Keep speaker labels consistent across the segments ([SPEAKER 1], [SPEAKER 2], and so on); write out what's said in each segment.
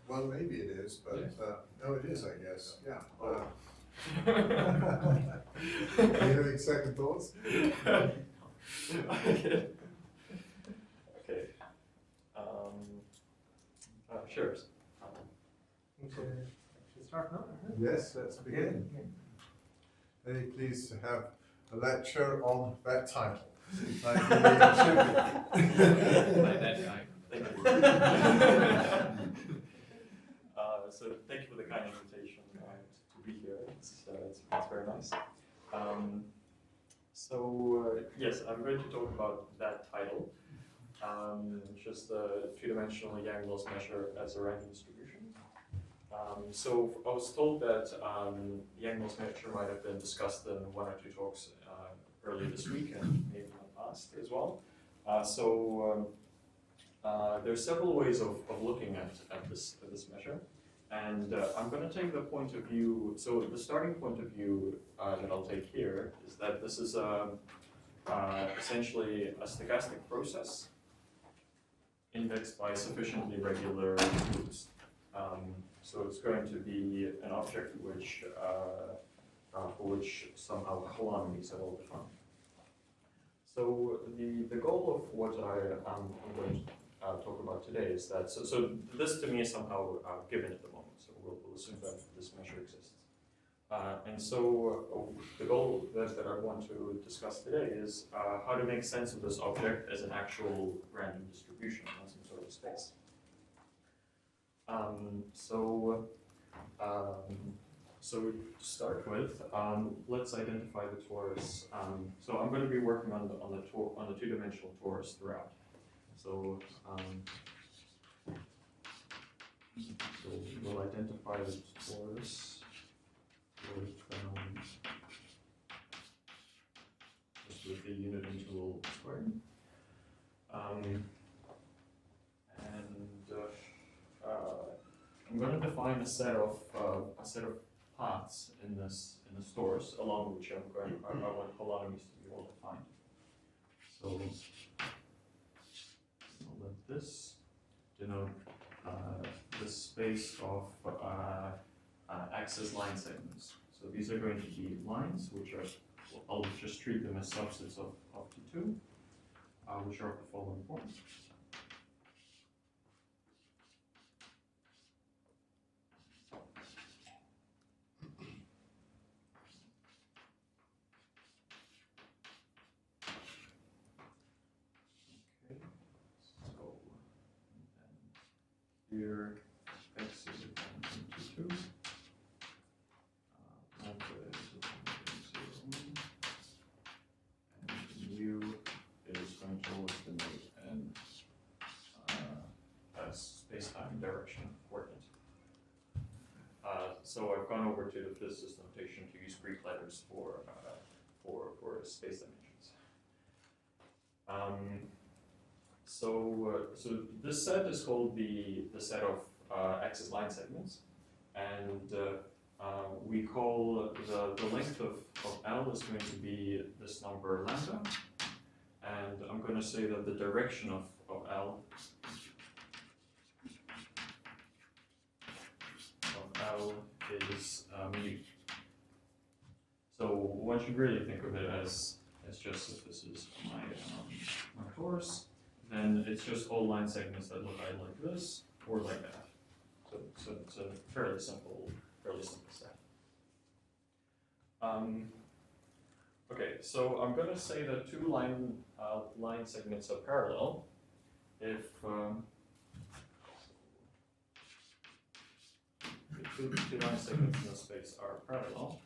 [SPEAKER 1] Well, maybe it is, but no, it is, I guess. Yeah. Are you having second thoughts?
[SPEAKER 2] Okay. Sure.
[SPEAKER 3] Should start now?
[SPEAKER 1] Yes, let's begin. Very pleased to have a lecture on that title. Like Ilya Chevyrev.
[SPEAKER 2] Like that guy. Thank you. So thank you for the kind invitation to be here. It's very nice. Yes, I'm going to talk about that title. Just the two-dimensional Yang loss measure as a random distribution. So I was told that Yang loss measure might have been discussed in one or two talks earlier this week and maybe in the past as well. There's several ways of looking at this measure. And I'm going to take the point of view, so the starting point of view that I'll take here is that this is essentially a stochastic process indexed by sufficiently regular groups. So it's going to be an object for which somehow holonomies are all defined. So the goal of what I'm going to talk about today is that, so this to me is somehow given at the moment, so we'll assume that this measure exists. And so the goal that I want to discuss today is how to make sense of this object as an actual random distribution on some sort of space. So to start with, let's identify the torus. So I'm going to be working on the two-dimensional torus throughout. So we'll identify the torus just with the unit interval squared. I'm going to define a set of paths in this torus along which I want holonomies to be well defined. So I'll let this denote the space of axis line segments. So these are going to be lines, which are, I'll just treat them as subsets of T2, which are of the following form. Here, x is equal to 2, lambda is equal to 0, and mu is going to always denote an space-time direction coordinate. So I've gone over to the physicist notation to use Greek letters for space dimensions. So this set is called the set of axis line segments, and we call the length of L is going to be this number lambda, and I'm going to say that the direction of L is mu. So one should really think of it as just if this is my torus. Then it's just all line segments that look either like this or like that. So it's a fairly simple set. Okay, so I'm going to say that two line segments are parallel if two line segments in the space are parallel.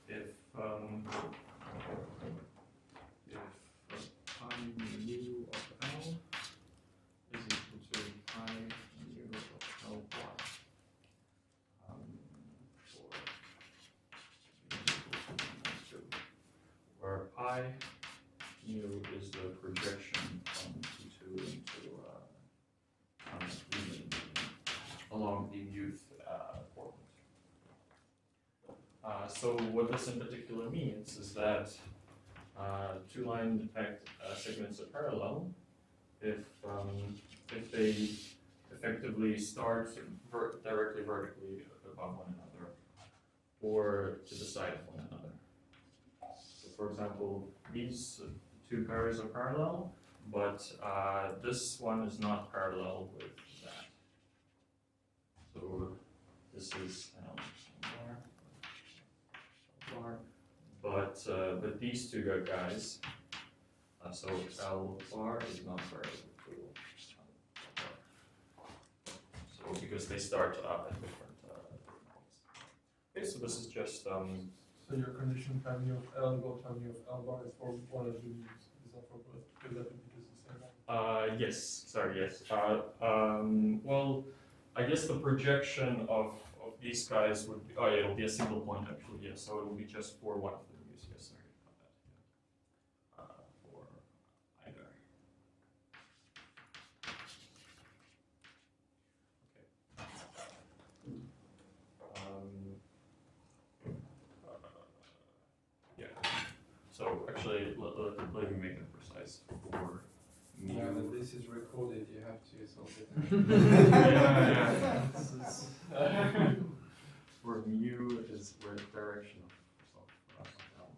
[SPEAKER 2] If pi mu of L is equal to pi mu of L bar, where pi mu is the projection from T2 into along the muth coordinate. So what this in particular means is that two-line segments are parallel if they effectively start directly vertically above one another or to the side of one another. So for example, these two pairs are parallel, but this one is not parallel with that. So this is but these two guys, so L bar is not parallel to so because they start at different points. Okay, so this is just
[SPEAKER 3] So your condition family of L equal family of L bar is for one of the views, is not for both, because that would be just the same one.
[SPEAKER 2] yes, sorry, yes. Well, I guess the projection of these guys would be, yeah, it'll be a single point actually, yes, so it'll be just for one of the views, yes, sorry about that, for either. Yeah, so actually, let me make it precise for mu.
[SPEAKER 3] Yeah, but this is recorded, you have to solve it.
[SPEAKER 2] Yeah. This is where mu is where the direction of L.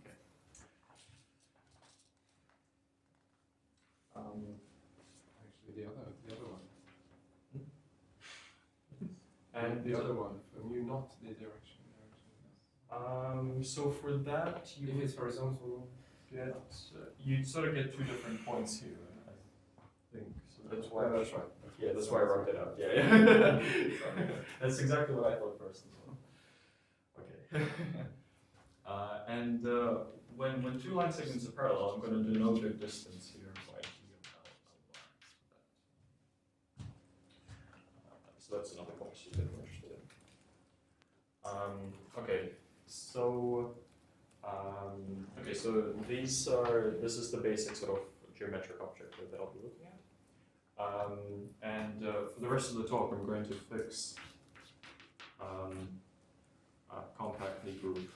[SPEAKER 2] Okay.
[SPEAKER 3] Actually, the other one.
[SPEAKER 2] And
[SPEAKER 3] the other one, for mu not the direction.
[SPEAKER 2] So for that,
[SPEAKER 3] If it's horizontal,
[SPEAKER 2] get you sort of get two different points here, I think. So that's why.
[SPEAKER 3] that's right.
[SPEAKER 2] Yeah, that's why I wrote it out. Yeah. That's exactly what I thought first as well. Okay. And when two line segments are parallel, I'm going to denote their distance here by d of L bar. So that's another point you get interested in. Okay. So so this is the basic sort of geometric object that I'll be looking at. For the rest of the talk, I'm going to fix compactly group.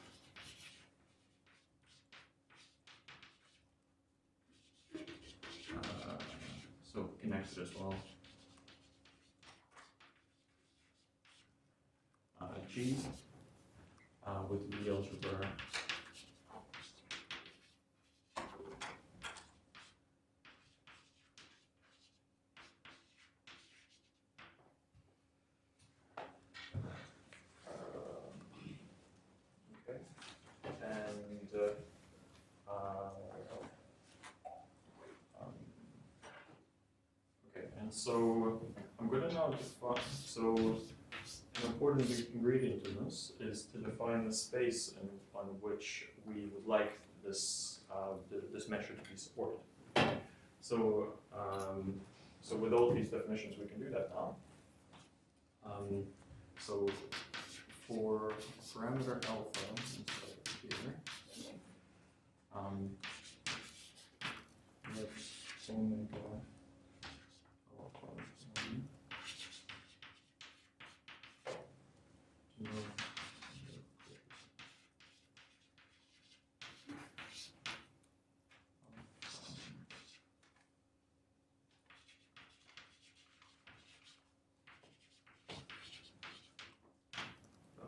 [SPEAKER 2] So connected as well. G with the algebra. Okay, and so I'm going to now define. So an important ingredient in this is to define the space on which we would like this this measure to be supported. So so with all these definitions, we can do that now. So for parameter alpha here, let's omega alpha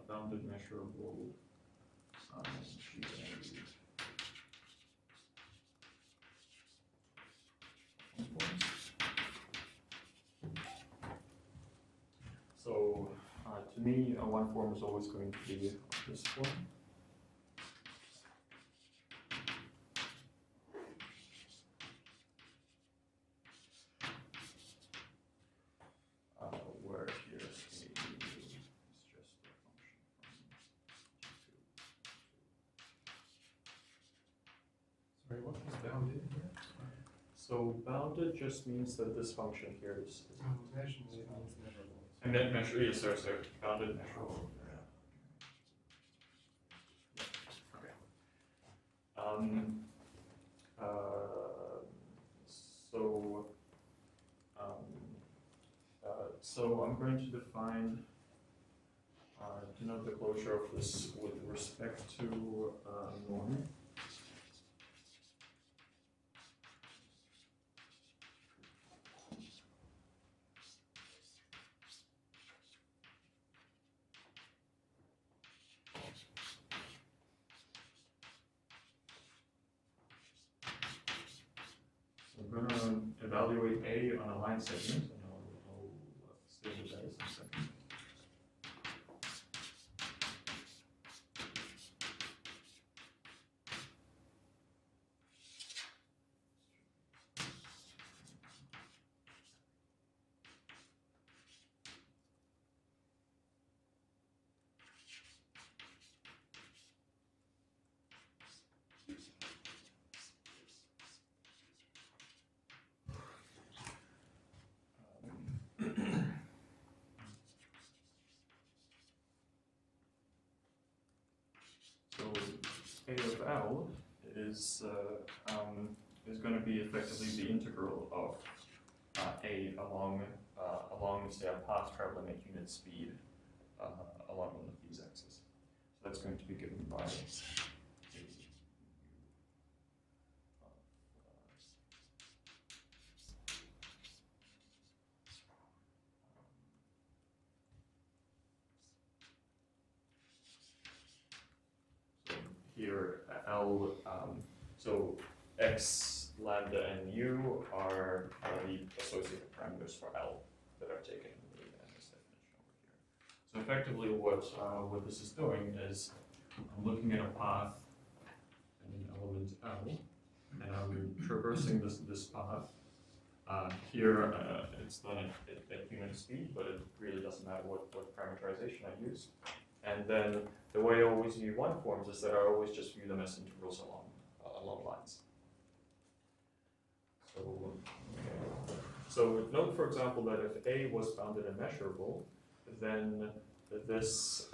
[SPEAKER 2] bounded measurable So to me, one form is always going to be this form. Where here is just a function from
[SPEAKER 3] Sorry, what is bounded here?
[SPEAKER 2] So bounded just means that this function here is.
[SPEAKER 3] Measure means measurable.
[SPEAKER 2] And then measure, yes, sorry, bounded measurable. Okay. So I'm going to define denote the closure of this with respect to norm. I'm going to evaluate A on a line segment, and I'll stay with that in a second. So A of L is going to be effectively the integral of A along say a path traveling at unit speed along one of these axes. So that's going to be given by here L, so x, lambda, and u are the associated parameters for L that are taken in this definition over here. So effectively what this is doing is I'm looking at a path and an element L, and I'm traversing this path. Here it's done at unit speed, but it really doesn't matter what parameterization I use. And then the way I always view one forms is that I always just view them as integrals along lines. So note, for example, that if A was bounded and measurable, then this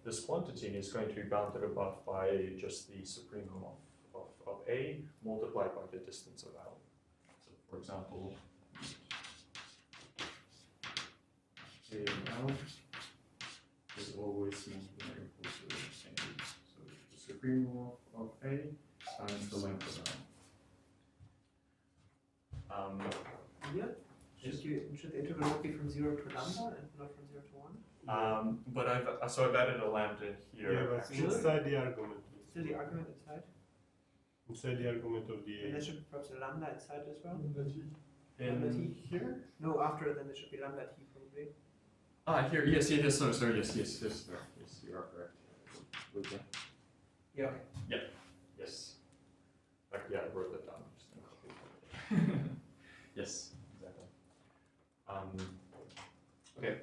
[SPEAKER 2] this quantity is going to be bounded above by just the supremum of A multiplied by the distance of L. So, for example, A of L is always equal to A. So the supremum of A times the length of L.
[SPEAKER 4] Yeah. Should the integral not be from 0 to lambda and not from 0 to 1?
[SPEAKER 2] But I've added a lambda here.
[SPEAKER 5] Yeah, but
[SPEAKER 2] actually.
[SPEAKER 5] inside the argument.
[SPEAKER 4] Still the argument inside?
[SPEAKER 5] Inside the argument of the
[SPEAKER 4] And there
[SPEAKER 5] A.
[SPEAKER 4] should be perhaps a lambda inside as well?
[SPEAKER 2] In
[SPEAKER 4] Lambda t?
[SPEAKER 2] here?
[SPEAKER 4] No, after then there should be lambda t probably.
[SPEAKER 2] Here, yes, sorry, yes, you are correct. With the,
[SPEAKER 4] Yeah.
[SPEAKER 2] yes. Yeah, I wrote that down. Yes, exactly. Okay.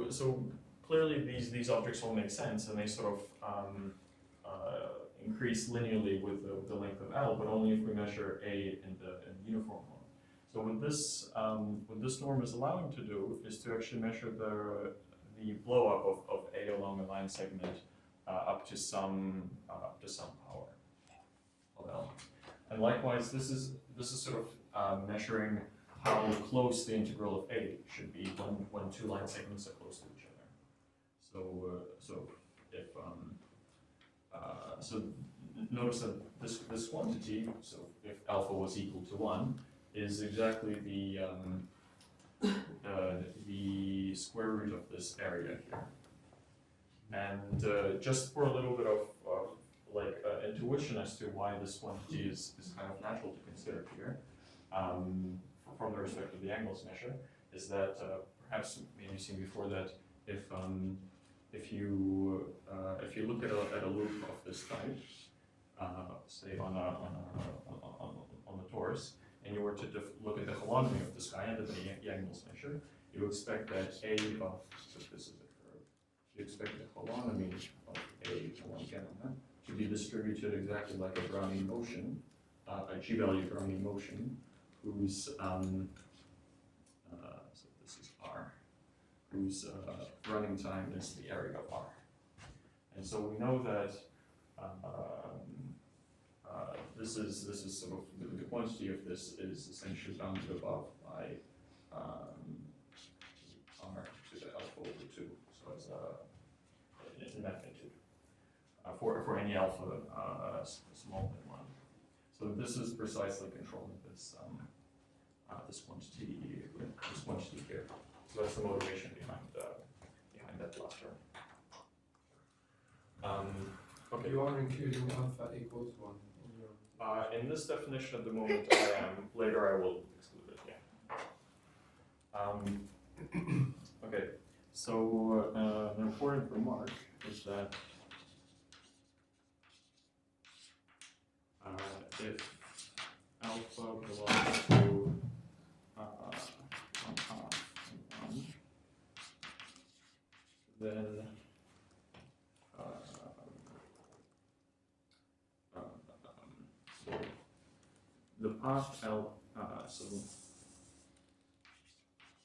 [SPEAKER 2] So clearly these objects all make sense, and they sort of increase linearly with the length of L, but only if we measure A in the uniform form. So what this norm is allowing to do is to actually measure the blow up of A along a line segment up to some power of L. And likewise, this is sort of measuring how close the integral of A should be when two line segments are close to each other. So if so notice that this quantity, so if alpha was equal to 1, is exactly the square root of this area here. And just for a little bit of intuition as to why this quantity is kind of natural to consider here, from the respect of the angles measure, is that perhaps maybe you've seen before that if you look at a loop of this type, say on the torus, and you were to look at the holonomy of this guy under the angles measure, you expect that A of, so this is a curve, you expect the holonomy of A to be distributed exactly like a Brownian motion, a g-value Brownian motion, whose so this is R, whose running time is the area of R. And so we know that this is sort of the quantity of this is essentially bounded above by r to the alpha over 2, so it's in magnitude for any alpha smaller than 1. So this is precisely controlling this this quantity here. So that's the motivation behind that last term. Okay.
[SPEAKER 3] You are including alpha equals 1 in your.
[SPEAKER 2] In this definition at the moment, I am. Later, I will exclude it. Yeah. Okay. So an important remark is that if alpha belongs to 1/2 and 1, then so the path L, so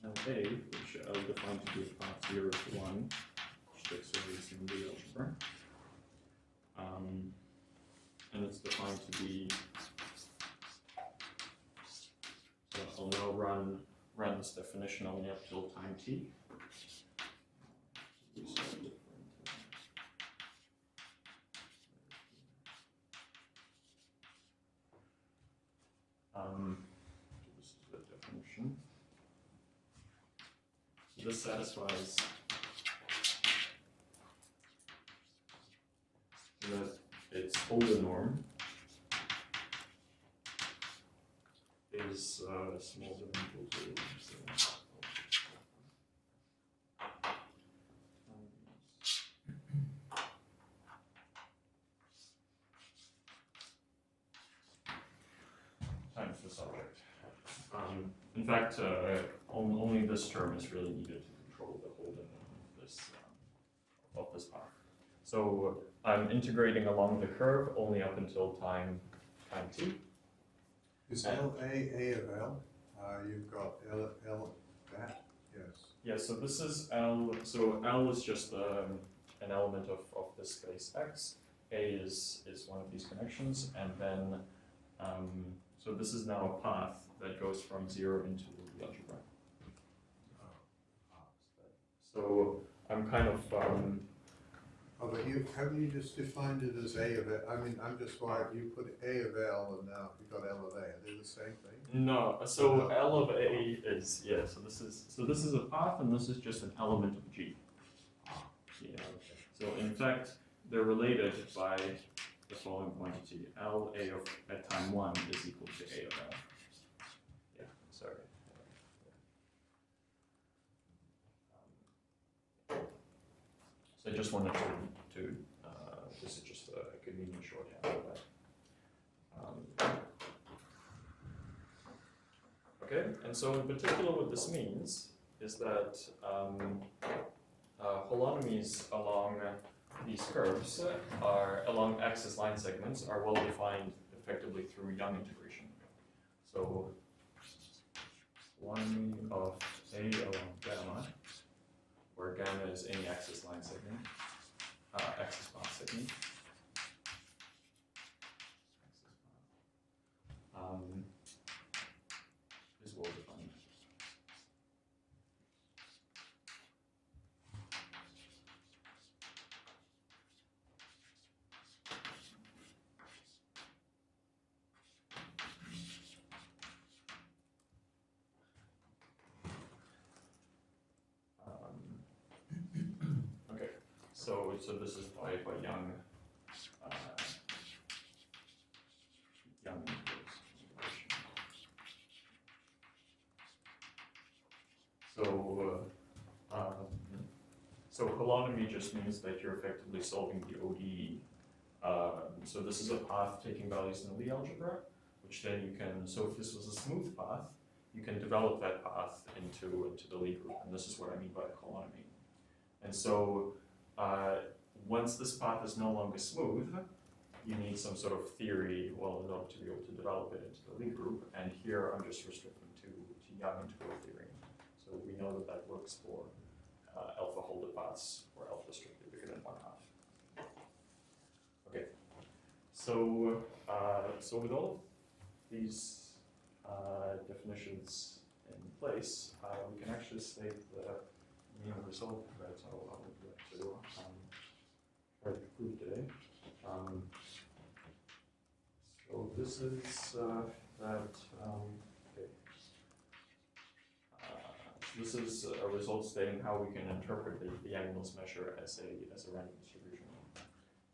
[SPEAKER 2] LA, which I'll define to be a path 0 to 1, which takes values in the algebra, and it's defined to be. So I'll now run this definition only up till time t. This is the definition. This satisfies that its Holder norm is smaller than equal to 0. Times the subject. In fact, only this term is really needed to control the Holder norm of this path. So I'm integrating along the curve only up until time t.
[SPEAKER 1] Is L A of L? You've got L that? Yes.
[SPEAKER 2] Yeah, so this is L, so L is just an element of this space X. A is one of these connections, and then, so this is now a path that goes from 0 into the algebra. So I'm kind of,
[SPEAKER 1] Oh, but haven't you just defined it as A of L? I mean, I'm just worried, you put A of L and now you've got L of A. Are they the same thing?
[SPEAKER 2] no, so L of A is, yeah, so this is a path and this is just an element of G. Yeah, so in fact, they're related by the following quantity. L A of at time 1 is equal to A of L. Yeah, sorry. So I just wanted to this is just a convenient shorthand for that. Okay, and so in particular what this means is that holonomies along these curves along axis line segments are well defined effectively through Young integration. So holonomy of A along gamma, where gamma is any axis line segment, axis path segment. Is well defined. Okay, so this is by Young. Young integration. So holonomy just means that you're effectively solving the ODE. So this is a path taking values in the Lie algebra, which then you can, so if this was a smooth path, you can develop that path into the Lie group, and this is what I mean by holonomy. And so once this path is no longer smooth, you need some sort of theory, well, in order to be able to develop it into the Lie group, and here I'm just restricting to Young integral theory. So we know that that works for alpha Holder paths where alpha is strictly bigger than 1/2. Okay, so so with all of these definitions in place, I can actually state the mean result that I would like to try to prove today. So this is that. Okay. This is a result stating how we can interpret the animal's measure as a random distribution.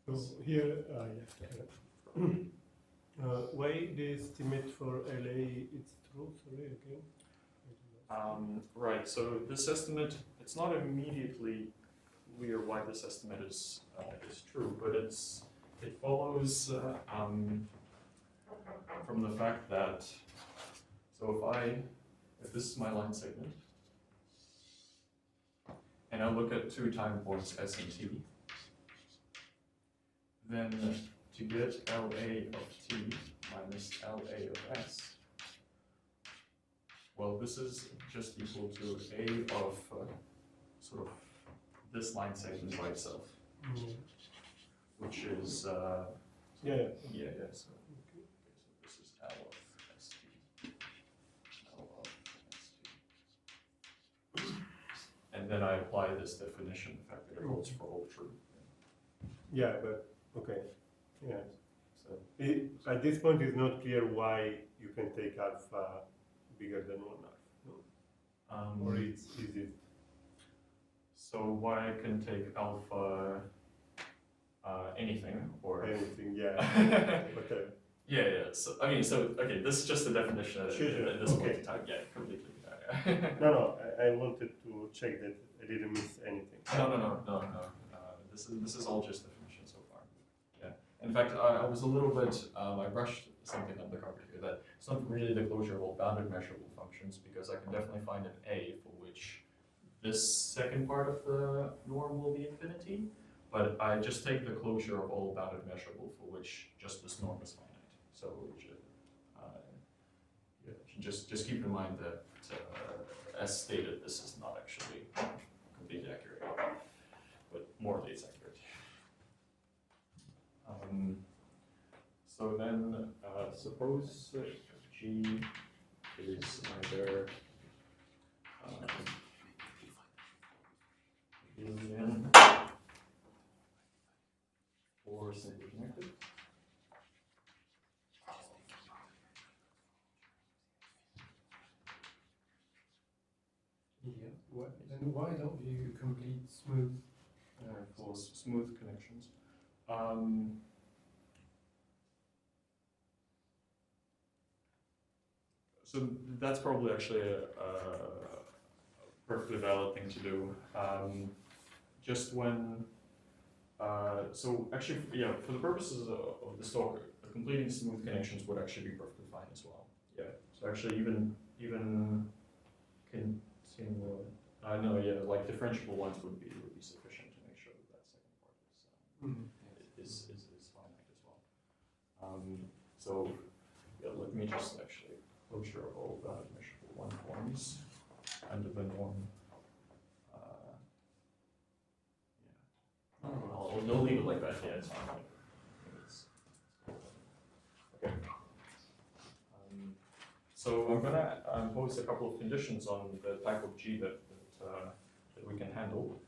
[SPEAKER 5] So here, why the estimate for LA is true? Sorry, again.
[SPEAKER 2] Right. So this estimate, it's not immediately clear why this estimate is true, but it follows from the fact that if this is my line segment, and I look at two time points S and T, then to get LA of T minus LA of S, well, this is just equal to A of sort of this line segment by itself, which is So, okay, so this is L of ST, L of ST. And then I apply this definition, the fact that it holds for all true.
[SPEAKER 5] Yeah, but okay. Yeah.
[SPEAKER 2] So
[SPEAKER 5] At this point, it's not clear why you can take alpha bigger than 1 half. No? Or it's easy.
[SPEAKER 2] so why I can take alpha anything or
[SPEAKER 5] Anything, yeah. Whatever.
[SPEAKER 2] yeah. So I mean, okay, this is just the definition at
[SPEAKER 5] Sure.
[SPEAKER 2] this point
[SPEAKER 5] Okay.
[SPEAKER 2] in time. Yeah, completely.
[SPEAKER 5] No, I wanted to check that I didn't miss anything.
[SPEAKER 2] No. This is all just definition so far. Yeah. In fact, I was a little bit I brushed something on the carpet here that it's not really the closure of all bounded measurable functions, because I can definitely find an A for which this second part of the norm will be infinity, but I just take the closure of all bounded measurable for which just this norm is finite. So just keep in mind that as stated, this is not actually completely accurate, but morally it's accurate. So then, suppose G is either Boolean or simply connected.
[SPEAKER 3] Yeah. Then why don't you complete smooth?
[SPEAKER 2] For smooth connections. So that's probably actually a perfectly valid thing to do. Just when, so actually, yeah, for the purposes of this talk, completing smooth connections would actually be perfectly fine as well. Yeah. So actually, even continual, no, yeah, like differentiable ones would be sufficient to make sure that that second part is finite as well. So yeah, let me just actually closure of all bounded measurable one forms under the norm. I'll leave it like that. Yeah, it's fine. Okay. So I'm gonna impose a couple of conditions on the type of G that we can handle.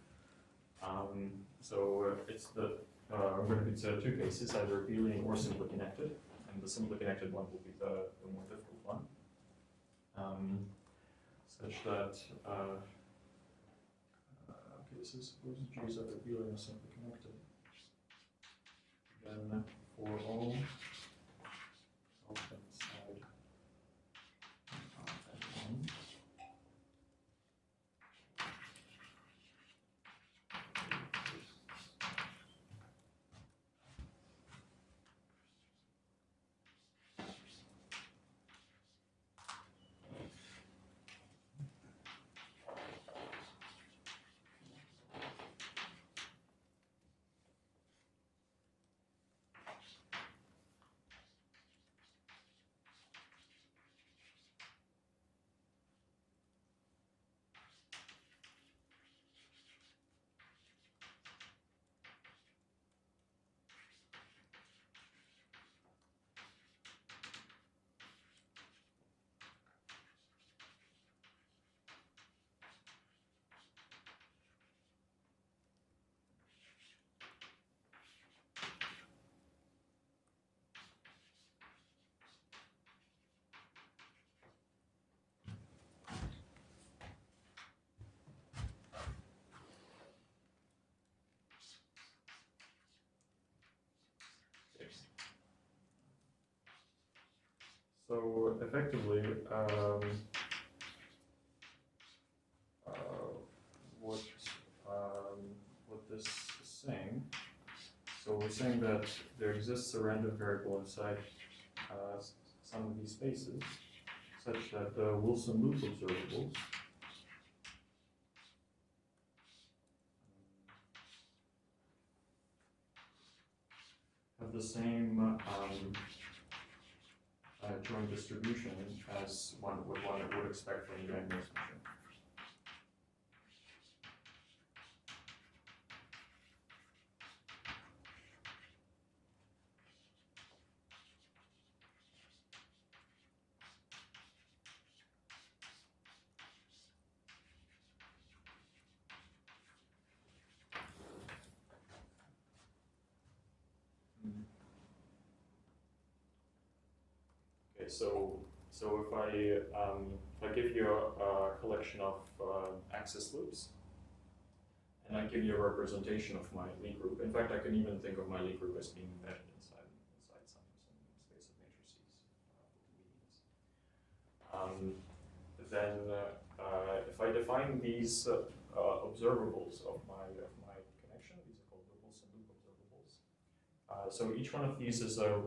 [SPEAKER 2] So it's I'm going to consider two cases, either abelian or simply connected, and the simply connected one will be the more difficult one. Such that okay, so suppose G's are abelian or simply connected. Then for all open side N1, So effectively, what this is saying, so we're saying that there exists a random variable inside some of these spaces, such that the Wilson loop observables have the same joint distribution as one would expect from the Langmuir measure. Okay, so if I give you a collection of axis loops, and I give you a representation of my Lie group. In fact, I can even think of my Lie group as being embedded inside some space of matrices with then if I define these observables of my connection, these are called the Wilson loop observables. So each one of these is a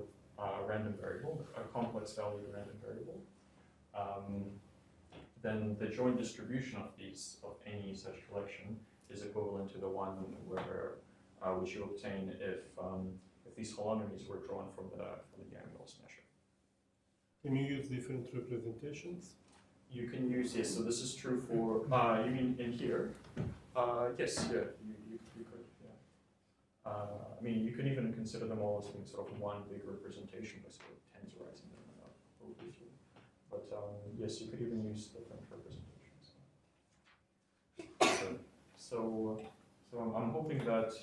[SPEAKER 2] random variable, a complex valued random variable. Then the joint distribution of any such collection is equivalent to the one where which you obtain if these holonomies were drawn from the Yang-Mills measure.
[SPEAKER 5] Can you use different representations?
[SPEAKER 2] You can use, yes, so this is true for, you mean in here? Yes, yeah, you could, yeah. I mean, you can even consider them all as being sort of one big representation by sort of tensorizing them obliquely. But yes, you could even use different representations. So I'm hoping that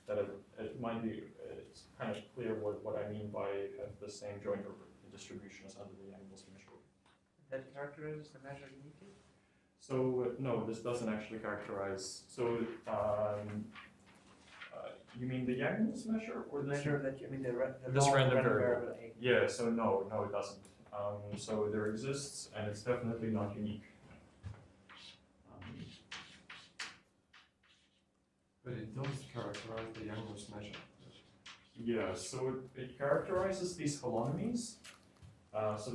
[SPEAKER 2] that it might be it's kind of clear what I mean by have the same joint distribution as under the Yang-Mills measure.
[SPEAKER 4] That characterizes the measure uniquely?
[SPEAKER 2] So no, this doesn't actually characterize. So you mean the Yang-Mills measure or
[SPEAKER 4] The
[SPEAKER 2] this
[SPEAKER 4] measure that you, I mean, the
[SPEAKER 2] this
[SPEAKER 4] normal
[SPEAKER 2] random variable?
[SPEAKER 4] A.
[SPEAKER 2] Yeah. So no, it doesn't. So there exists, and it's definitely not unique.
[SPEAKER 3] But it does characterize the Yang-Mills measure.
[SPEAKER 2] Yeah, so it characterizes these holonomies. So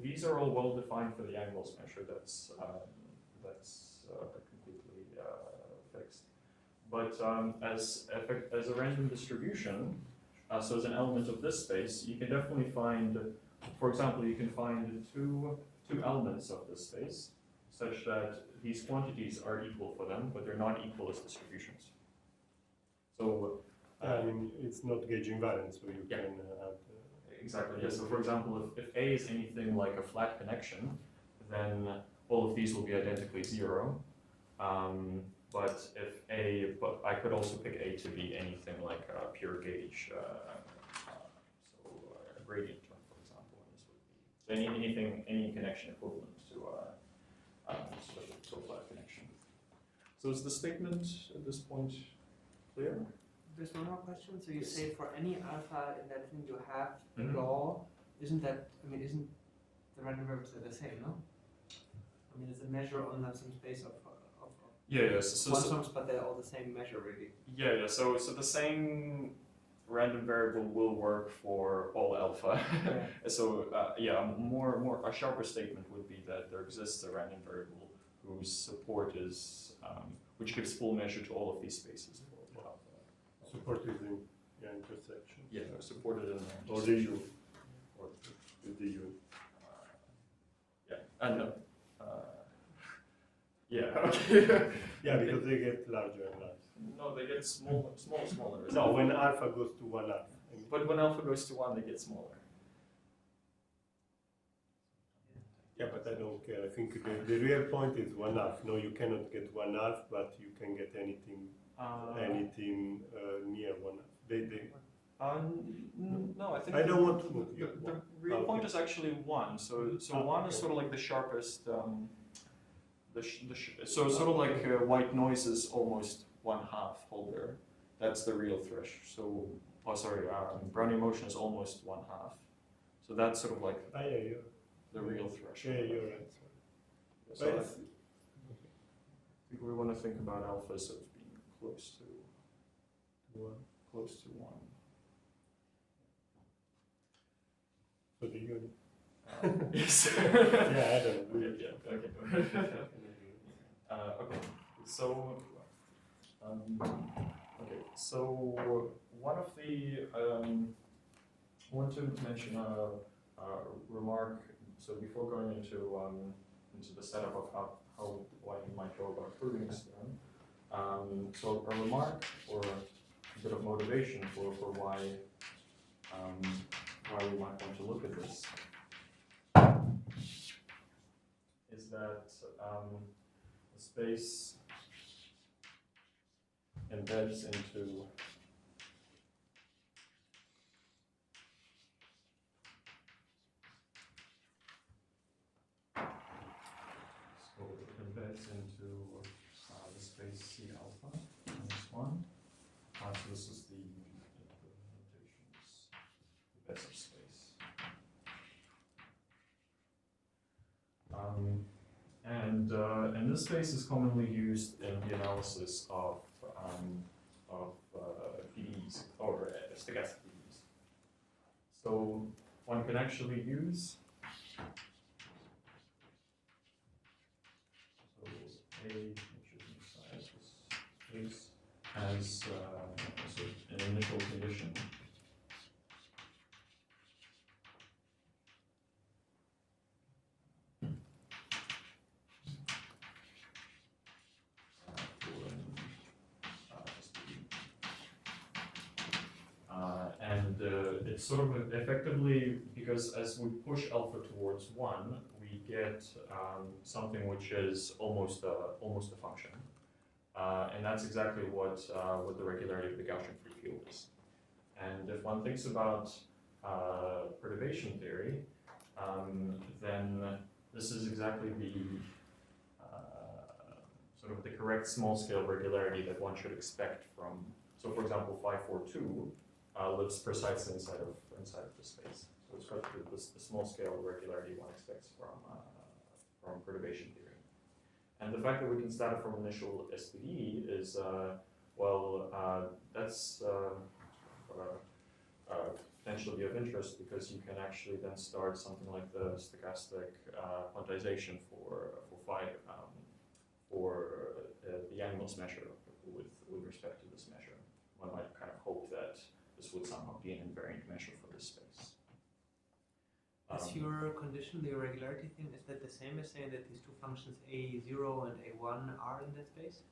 [SPEAKER 2] these are all well defined for the Yang-Mills measure. That's completely fixed. But as a random distribution, so as an element of this space, you can definitely find, for example, you can find two elements of this space, such that these quantities are equal for them, but they're not equal as distributions. So
[SPEAKER 5] I mean, it's not gauge invariant, so you can add.
[SPEAKER 2] Exactly, yeah. So for example, if A is anything like a flat connection, then all of these will be identically zero. But I could also pick A to be anything like a pure gauge, so a gradient term, for example, and this would be so any connection equivalent to a flat connection. So is the statement at this point clear?
[SPEAKER 4] There's one more question. So you say for any alpha in that thing you have the
[SPEAKER 2] Mhm.
[SPEAKER 4] law, isn't the random variables are the same, no? I mean, it's a measure on some space of
[SPEAKER 2] Yeah. So
[SPEAKER 4] quantums, but they're all the same measure, really.
[SPEAKER 2] Yeah. So the same random variable will work for all alpha.
[SPEAKER 4] Yeah.
[SPEAKER 2] So a sharper statement would be that there exists a random variable whose support is which gives full measure to all of these spaces for alpha.
[SPEAKER 5] Support is in intersection.
[SPEAKER 2] Yeah, supported in there.
[SPEAKER 5] Or the U.
[SPEAKER 2] Or
[SPEAKER 5] With the U.
[SPEAKER 2] yeah. No. Yeah. Okay.
[SPEAKER 5] Yeah, because they get larger and larger.
[SPEAKER 2] No, they get smaller.
[SPEAKER 5] No, when alpha goes to 1 alpha. I mean,
[SPEAKER 2] But when alpha goes to 1, they get smaller.
[SPEAKER 5] yeah, but I don't care. I think the real point is 1 half. No, you cannot get 1 half, but you can get anything near 1 half.
[SPEAKER 2] No, I think
[SPEAKER 5] I don't want to move you.
[SPEAKER 2] the real point is actually 1. So 1 is sort of like the sharpest. So sort of like white noise is almost 1/2 Holder. That's the real thresh. So Brownian motion is almost 1/2. So So that's sort of like
[SPEAKER 5] Yeah, you're,
[SPEAKER 2] the real threshold.
[SPEAKER 5] yeah, you're right. Sorry.
[SPEAKER 2] So
[SPEAKER 5] But
[SPEAKER 2] I
[SPEAKER 5] it's-
[SPEAKER 2] think we want to think about alpha as sort of being close to
[SPEAKER 5] One.
[SPEAKER 2] close to 1.
[SPEAKER 5] So the unit.
[SPEAKER 2] Yes.
[SPEAKER 5] Yeah, I don't know.
[SPEAKER 2] Okay, yeah, okay. Okay, so, okay, so one of the, want to mention a remark, so before going into the setup of why you might go about proving this theorem, so a remark or a bit of motivation for why we might want to look at this is that the space embeds into the space C alpha minus 1. So this is the notations, the Besov space. And this space is commonly used in the analysis of PDEs or stochastic PDEs. So one can actually use A, which is inside this space, as so an initial condition. It's sort of effectively, because as we push alpha towards 1, we get something which is almost a function. And that's exactly what the regularity of the Gaussian free field is. And if one thinks about perturbation theory, then this is exactly the sort of the correct small-scale regularity that one should expect from. So, for example, 542 lives precisely inside of the space. So it's got the small-scale regularity one expects from perturbation theory. And the fact that we can start it from initial SPD is, that's potentially of interest because you can actually then start something like the stochastic quantization for the animals measure with respect to this measure. One might kind of hope that this would somehow be an invariant measure for this space.
[SPEAKER 4] Is your condition, the irregularity thing, is that the same as saying that these two functions A0 and A1 are in that space?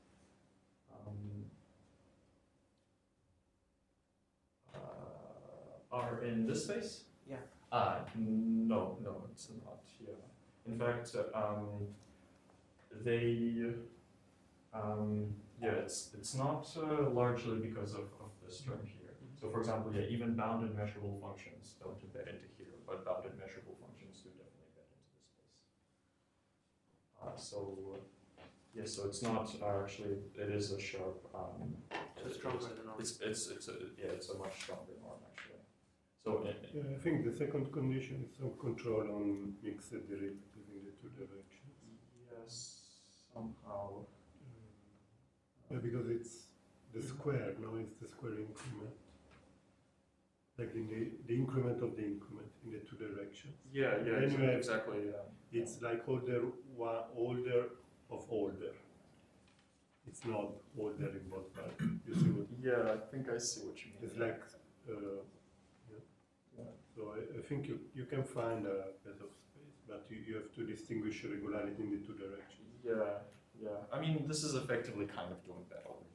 [SPEAKER 2] Are in this space?
[SPEAKER 4] Yeah.
[SPEAKER 2] No, it's not. Yeah. In fact, it's not largely because of this term here. So, for example, yeah, even bounded measurable functions don't embed into here, but bounded measurable functions do definitely embed into this space. So it's not actually. It is a sharp.
[SPEAKER 4] So stronger than norm.
[SPEAKER 2] It's a much stronger norm actually. So
[SPEAKER 5] Yeah, I think the second condition is some control on mixed derivative in the two directions.
[SPEAKER 2] yes, somehow.
[SPEAKER 5] Yeah, because it's the square, no? It's the square increment. Like in the increment of the increment in the two directions.
[SPEAKER 2] Yeah,
[SPEAKER 5] Anyway,
[SPEAKER 2] exactly.
[SPEAKER 5] It's like older of older. It's not older in both values. You see what?
[SPEAKER 2] Yeah, I think I see what you mean.
[SPEAKER 5] It's like, so I think you can find a Besov space, but you have to distinguish regularity in the two directions.
[SPEAKER 2] Yeah. I mean, this is effectively kind of doing that already.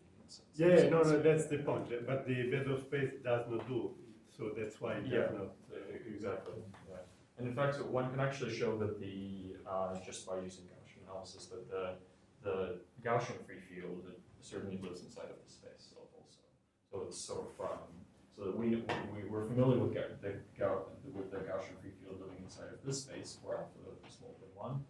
[SPEAKER 5] Yeah, no, that's the point. But the Besov space does not do, so that's why it does not.
[SPEAKER 2] Exactly. Yeah. And in fact, one can actually show that just by using Gaussian analysis, that the Gaussian free field certainly lives inside of the space also. So it's sort of so that we're familiar with the Gaussian free field living inside of this space where alpha is smaller than 1,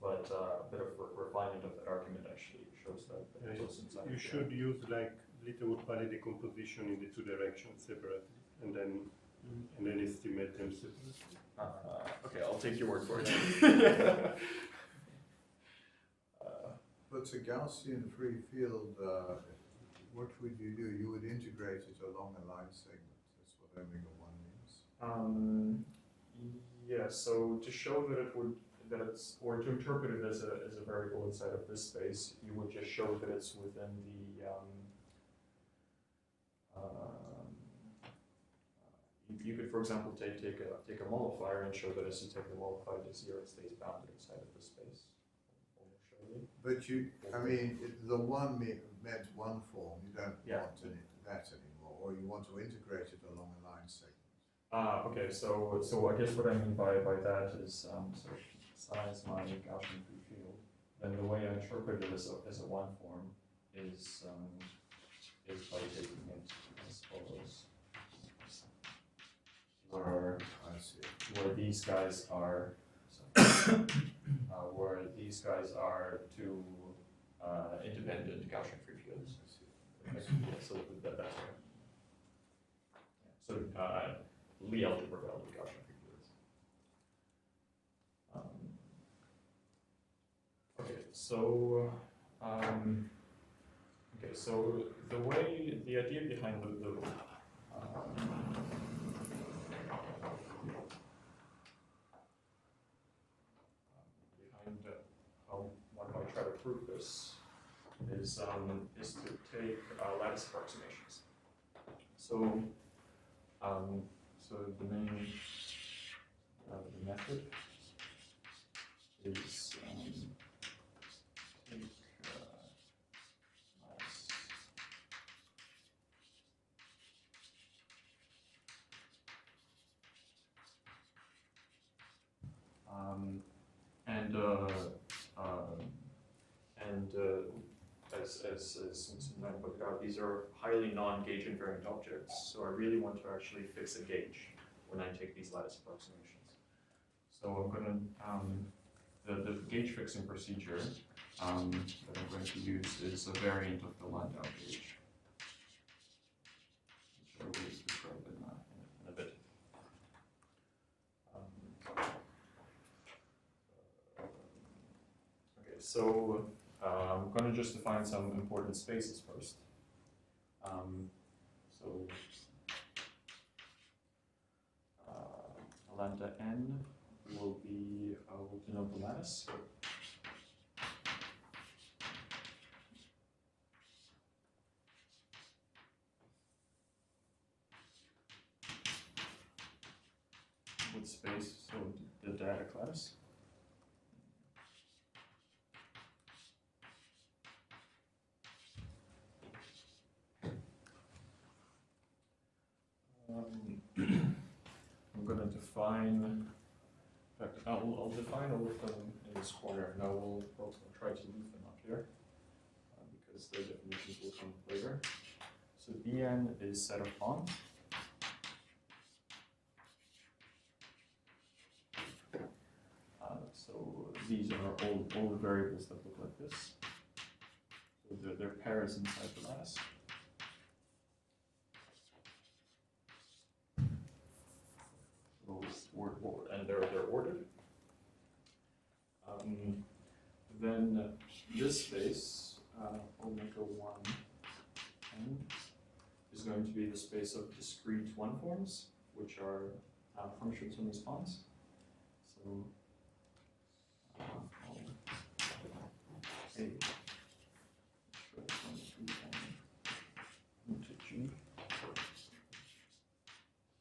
[SPEAKER 2] but a bit of refinement of that argument actually shows that it lives inside.
[SPEAKER 5] You should use like Littlewood-Paley decomposition in the two directions separately, and then estimate them separately.
[SPEAKER 2] Okay, I'll take your word for it.
[SPEAKER 1] But a Gaussian free field, what would you do? You would integrate it along a line segment. That's what omega 1 means.
[SPEAKER 2] Yeah, so to show that it would, that it's, or to interpret it as a variable inside of this space, you would just show that it's within the, you could, for example, take a multiplier and show that as you take the multiplier to 0, it stays bounded inside of this space.
[SPEAKER 1] But I mean, the one meant one form. You don't want that anymore, or you want to integrate it along a line segment.
[SPEAKER 2] Okay, so I guess what I mean by that is, so size my Gaussian free field. Then the way I interpret it as a one form is by taking it as follows. Where these guys are, where these guys are two independent Gaussian free fields. Yeah, so that's right. Yeah, so Lie algebra valid Gaussian free fields. Okay, so so the idea behind behind how one might try to prove this is to take lattice approximations. So so the main the method is take lattice as Simon pointed out, these are highly non-gauge invariant objects. So I really want to actually fix a gauge when I take these lattice approximations. So I'm going to the gauge fixing procedure that I'm going to use is a variant of the Landau gauge, which I will describe in a bit. Okay, so I'm going to just define some important spaces first. So lambda n will denote the lattice. With space, so the data class. I'm going to define, in fact, I'll define all of them in this corner, and I'll try to leave them up here, because their definitions will come later. So Bn is set of bonds. So these are all the variables that look like this. So they're pairs inside the lattice. And they're ordered. Then this space, omega 1 n, is going to be the space of discrete one forms, which are functions on these bonds. So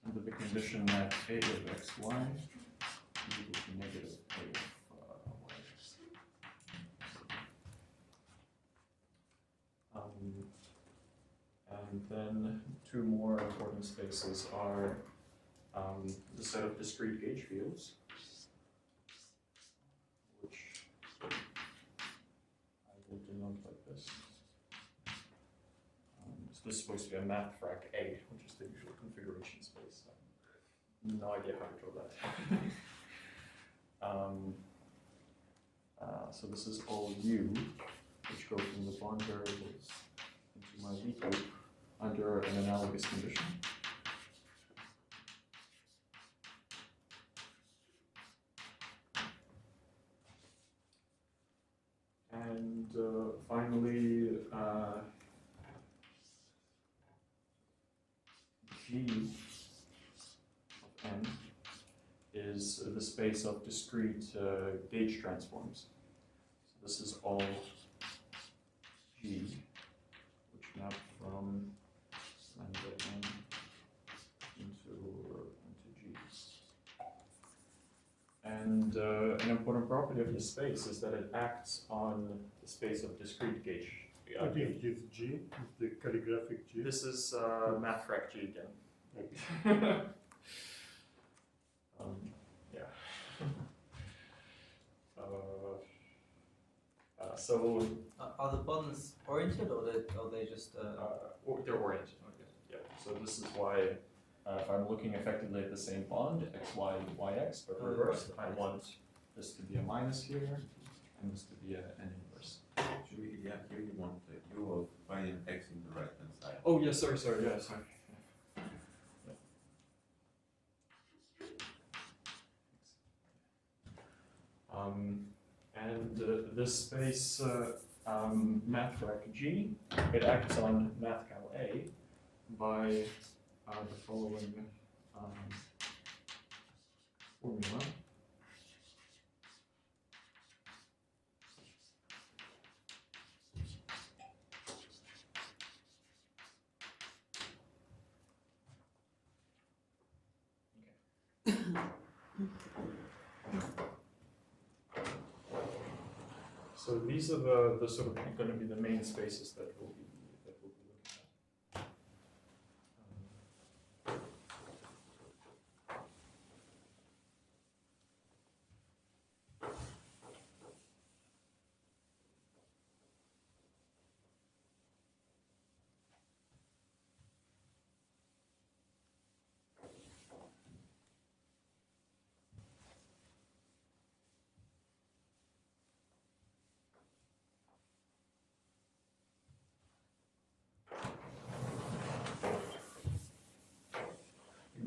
[SPEAKER 2] under the condition that a of xy is equal to negative a of y. And then two more important spaces are the set of discrete gauge fields, which I will denote like this. So this is supposed to be a map frac A, which is the usual configuration space. No idea how to draw that. So this is all U, which go from the bond variables into my V group under an analogous condition. finally, G of n is the space of discrete gauge transforms. So this is all G, which map from lambda n into G. And an important property of this space is that it acts on the space of discrete gauge.
[SPEAKER 5] What is this G? Is the calligraphic G?
[SPEAKER 2] This is mathfrak G again.
[SPEAKER 5] Okay.
[SPEAKER 2] Yeah. So
[SPEAKER 6] Are the buttons oriented or they just?
[SPEAKER 2] they're oriented. Okay. Yeah. So this is why if I'm looking effectively at the same bond, x, y, y, x, but reversed, I want this to be a minus here, and this to be an inverse.
[SPEAKER 7] Actually, yeah, here you want the u of y and x in the right hand side.
[SPEAKER 2] Oh, yes, sorry, yeah, sorry. And this space mathfrak G, it acts on mathcal A by the following formula. So these are the sort of going to be the main spaces that we'll be looking at.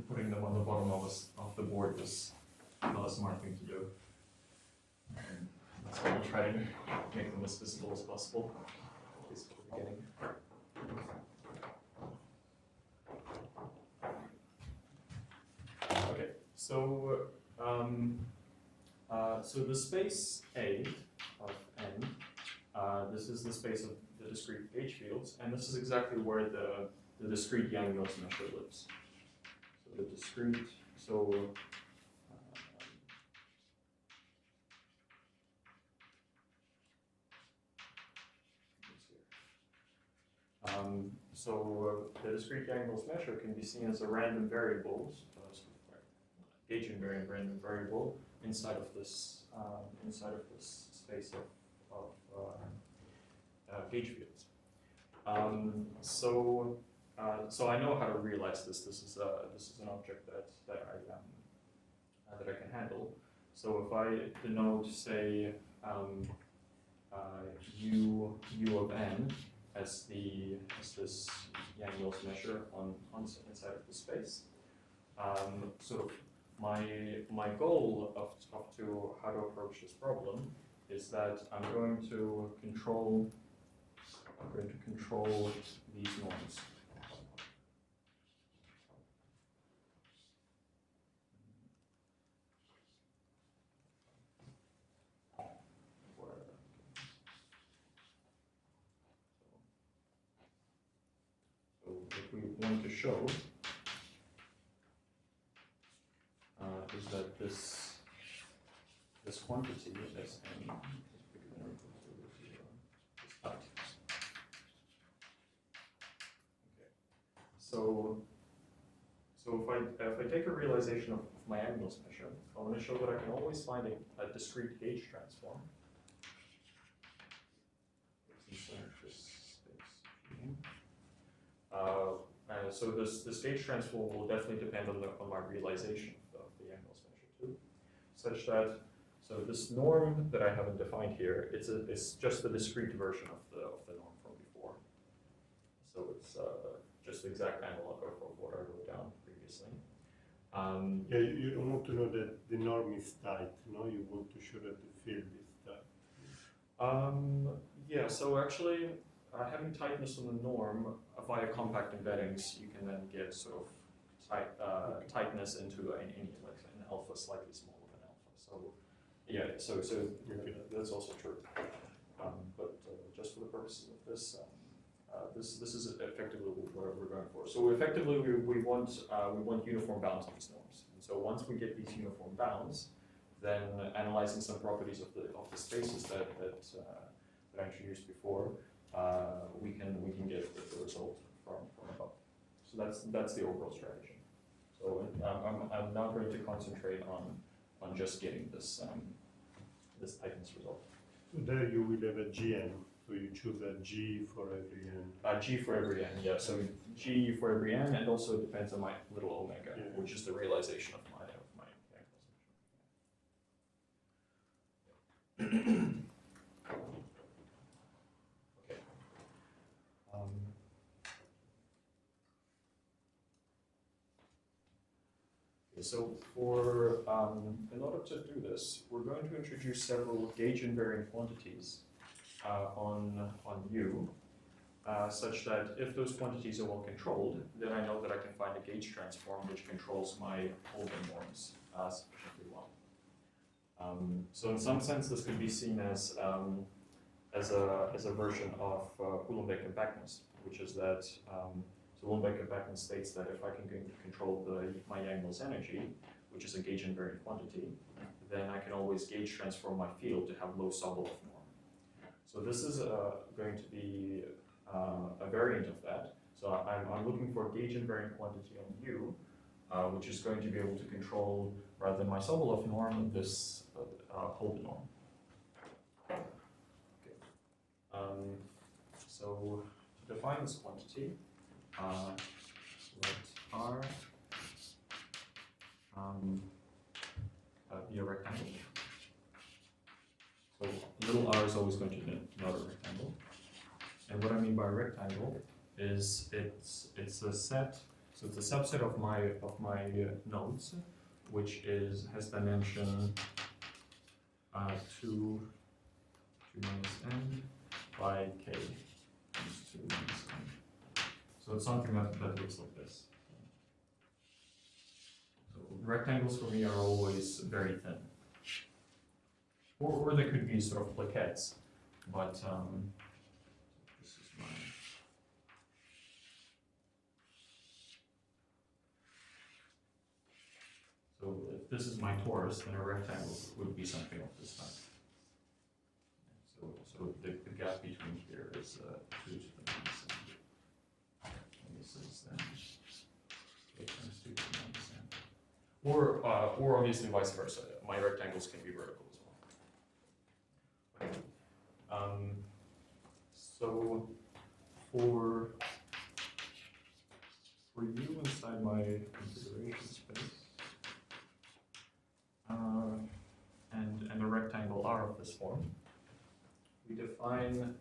[SPEAKER 2] Putting them on the bottom of the board was not a smart thing to do. So we'll try and make them as visible as possible, at least for the beginning. Okay, so so the space A of n, this is the space of the discrete gauge fields, and this is exactly where the discrete Yang-Mills measure lives. The discrete, so the discrete Yang-Mills measure can be seen as a random variable, gauge invariant random variable inside of this space of gauge fields. So I know how to realize this. This is an object that I can handle. So if I denote, say, u of n as this Yang-Mills measure on inside of the space, sort of my goal of how to approach this problem is that I'm going to control these norms. What we want to show is that this quantity, Sn, is bigger than or equal to 0, is tight. Okay. So if I take a realization of my Yang-Mills measure, I want to show that I can always find a discrete gauge transform. So this gauge transform will definitely depend on my realization of the Yang-Mills measure too, such that this norm that I haven't defined here, it's just the discrete version of the norm from before. So it's just the exact analog of what I wrote down previously.
[SPEAKER 5] Yeah, you don't want to know that the norm is tight. No, you want to show that the field is tight.
[SPEAKER 2] Yeah, so actually, having tightness on the norm via compact embeddings, you can then get sort of tightness into any like an alpha slightly smaller than alpha. So yeah, so that's also true. But just for the purposes of this, this is effectively what we're going for. So effectively, we want uniform bounds on these norms. And so once we get these uniform bounds, then analyzing some properties of the spaces that I introduced before, we can get the result from above. So that's the overall strategy. So I'm now going to concentrate on just getting this this tightness result.
[SPEAKER 5] So there you will have a GN. So you choose a G for every n.
[SPEAKER 2] G for every n, yeah. So G for every n, and also it depends on my little omega,
[SPEAKER 5] Yeah.
[SPEAKER 2] which is the realization of my Okay. So for in order to do this, we're going to introduce several gauge invariant quantities on U, such that if those quantities are well controlled, then I know that I can find a gauge transform which controls my Holden norms sufficiently well. So in some sense, this could be seen as a version of Coulomb-Beck compact, which is that so Coulomb-Beck compact states that if I can control my Yang-Mills energy, which is a gauge invariant quantity, then I can always gauge transform my field to have low Sobolev norm. So this is going to be a variant of that. So I'm looking for a gauge invariant quantity on U, which is going to be able to control, rather than my Sobolev norm, this Holden norm. Okay. So to define this quantity, let R be a rectangle. So little r is always going to denote a rectangle. And what I mean by rectangle is it's a set. So it's a subset of my nodes, which has dimension 2 minus n by k times 2 minus n. So it's something that looks like this. So rectangles for me are always very thin. Or they could be sort of plaquettes, but this is my. So if this is my torus, then a rectangle would be something of this type. So the gap between here is 2 to the minus n. And this is then k times 2 to the minus n. Or obviously vice versa. My rectangles can be vertical as well. Okay. So for U inside my configuration space, and a rectangle R of this form, we define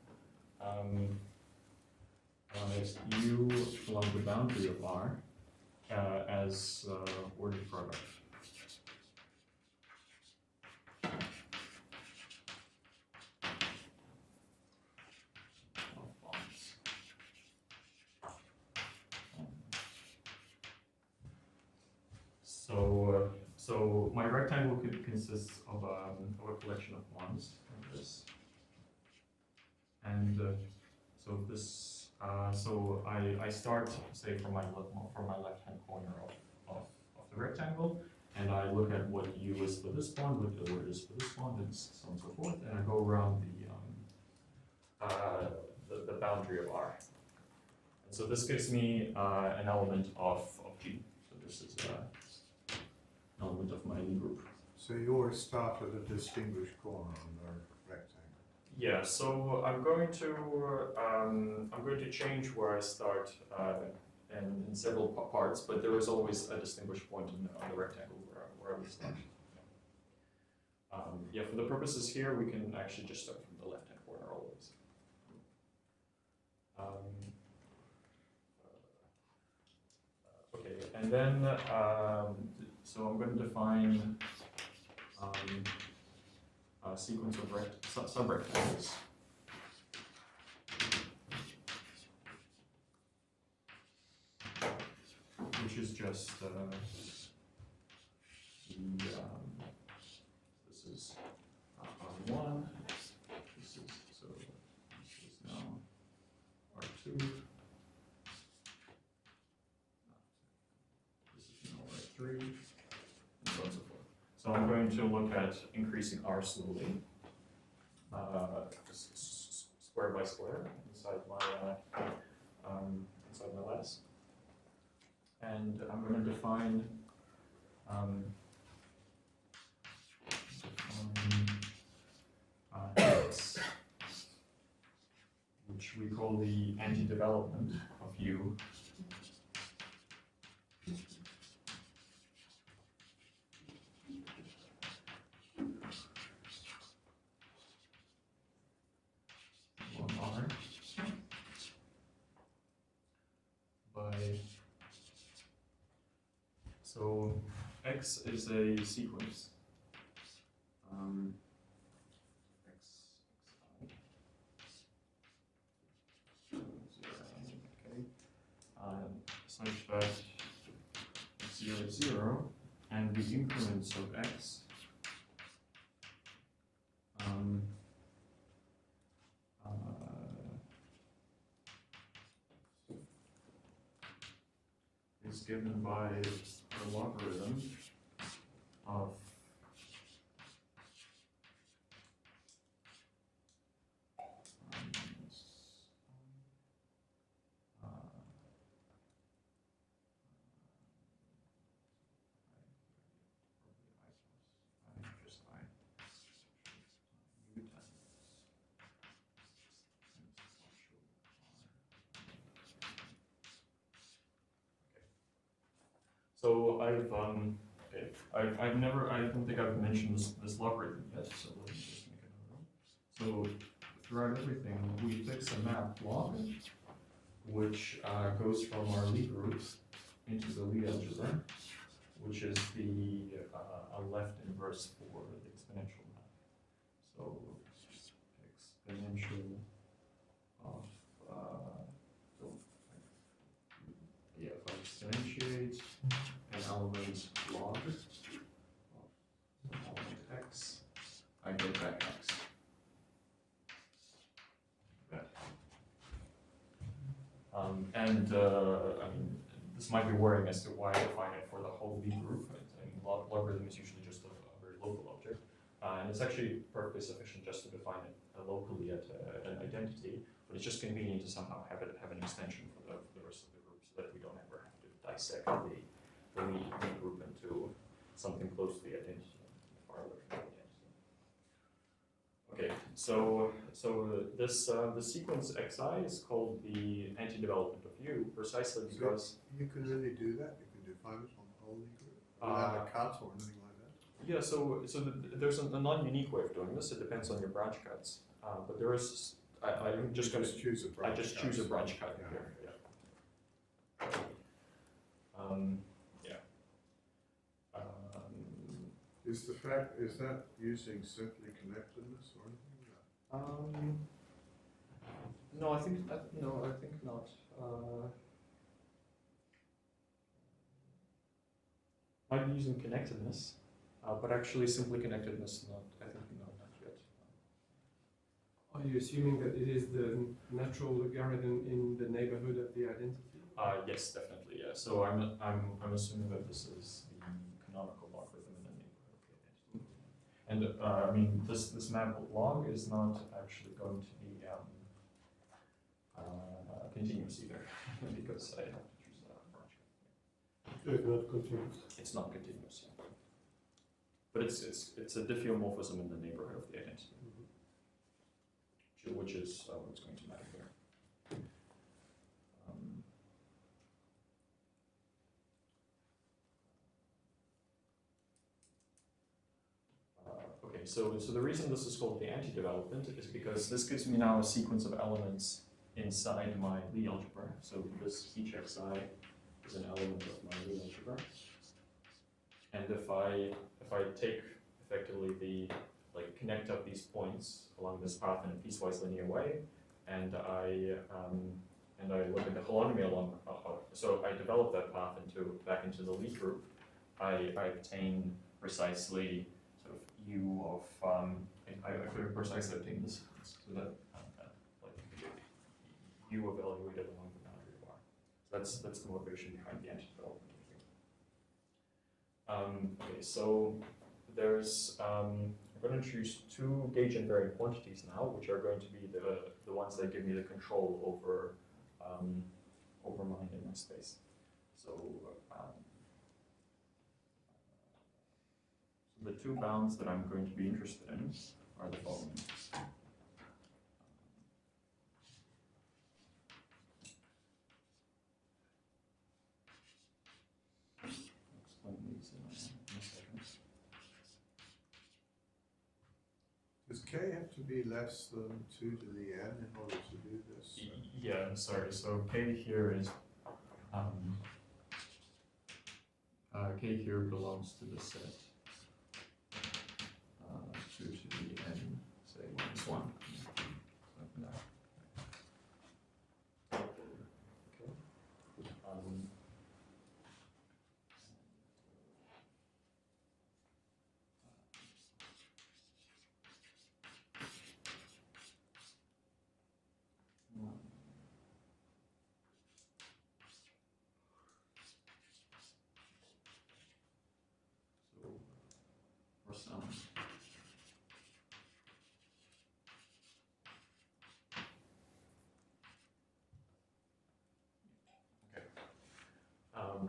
[SPEAKER 2] U along the boundary of R as ordered product. So my rectangle consists of a collection of ones like this, and so this so I start, say, from my left hand corner of the rectangle, and I look at what U is for this bond, look at what it is for this bond, and so on and so forth, and I go around the boundary of R. And so this gives me an element of G. So this is element of my Lie group.
[SPEAKER 1] So you always start at a distinguished corner on the rectangle.
[SPEAKER 2] Yeah. So I'm going to change where I start in several parts, but there is always a distinguished point on the rectangle where I would start. Yeah. For the purposes here, we can actually just start from the left-hand corner always. Okay, and then so I'm going to define a sequence of subrectangles just the this is R1. This is now R2. This is now R3, and so on and so forth. So I'm going to look at increasing R slowly, square by square inside my lattice, and I'm going to define X, which we call the anti-development of U. R by, so X is a sequence. Such that x0 is 0, and the increments of x is given by the logarithm of So I've never, I don't think I've mentioned this logarithm yet, so let me just make a note. So throughout everything, we fix a map log, which goes from our Lie group into the Lie algebra, which is the left inverse for the exponential map. So exponential of, if I exponentiate an element log of element x, I get back x. I mean, this might be worrying as to why I define it for the whole Lie group. I mean, logarithm is usually just a very local object, and it's actually perfectly sufficient just to define it locally at an identity. But it's just convenient to somehow have an extension for the rest of the group, so that we don't ever have to dissect the Lie group into something close to the identity, far away from the identity. Okay, so this the sequence xi is called the anti-development of U, precisely because
[SPEAKER 1] you can really do that. You can define it on the whole Lie group without a cut or anything like that.
[SPEAKER 2] yeah. So there's a non-unique way of doing this. It depends on your branch cuts, but there is. I'm just going to
[SPEAKER 1] choose a branch.
[SPEAKER 2] I just choose a branch cut
[SPEAKER 1] Yeah.
[SPEAKER 2] here. Yeah.
[SPEAKER 1] Is that using simply connectedness or anything?
[SPEAKER 2] No, I think not. Might be using connectedness, but actually simply connectedness not. I think not yet.
[SPEAKER 3] Are you assuming that it is the natural logarithm in the neighborhood of the identity?
[SPEAKER 2] Yes, definitely. Yeah. So I'm assuming that this is the canonical logarithm in the neighborhood of the identity. And I mean, this map log is not actually going to be continuous either, because I have to choose a branch.
[SPEAKER 5] So it's not continuous.
[SPEAKER 2] It's not continuous, yeah. But it's a diffeomorphism in the neighborhood of the identity, which is what's going to matter here. Okay, so the reason this is called the anti-development is because this gives me now a sequence of elements inside my Lie algebra. So this each xi is an element of my Lie algebra. And if I take effectively connect up these points along this path in a piecewise linear way, and I and I look at the holonomy along, so I develop that path back into the lead group, I obtain precisely sort of U of, I could precisely obtain this, so that, like, U evaluated along the boundary bar. So that's the motivation behind the anti-development. Okay, so there's, I'm going to choose two gauge invariant quantities now, which are going to be the ones that give me the control over over mine in my space. So, so the two bounds that I'm going to be interested in are the following. Explain these in a second.
[SPEAKER 1] Does k have to be less than 2 to the n in order to do this?
[SPEAKER 2] Yeah, I'm sorry. So k here is k here belongs to the set 2 to the n, say minus 1. No. Okay. So for some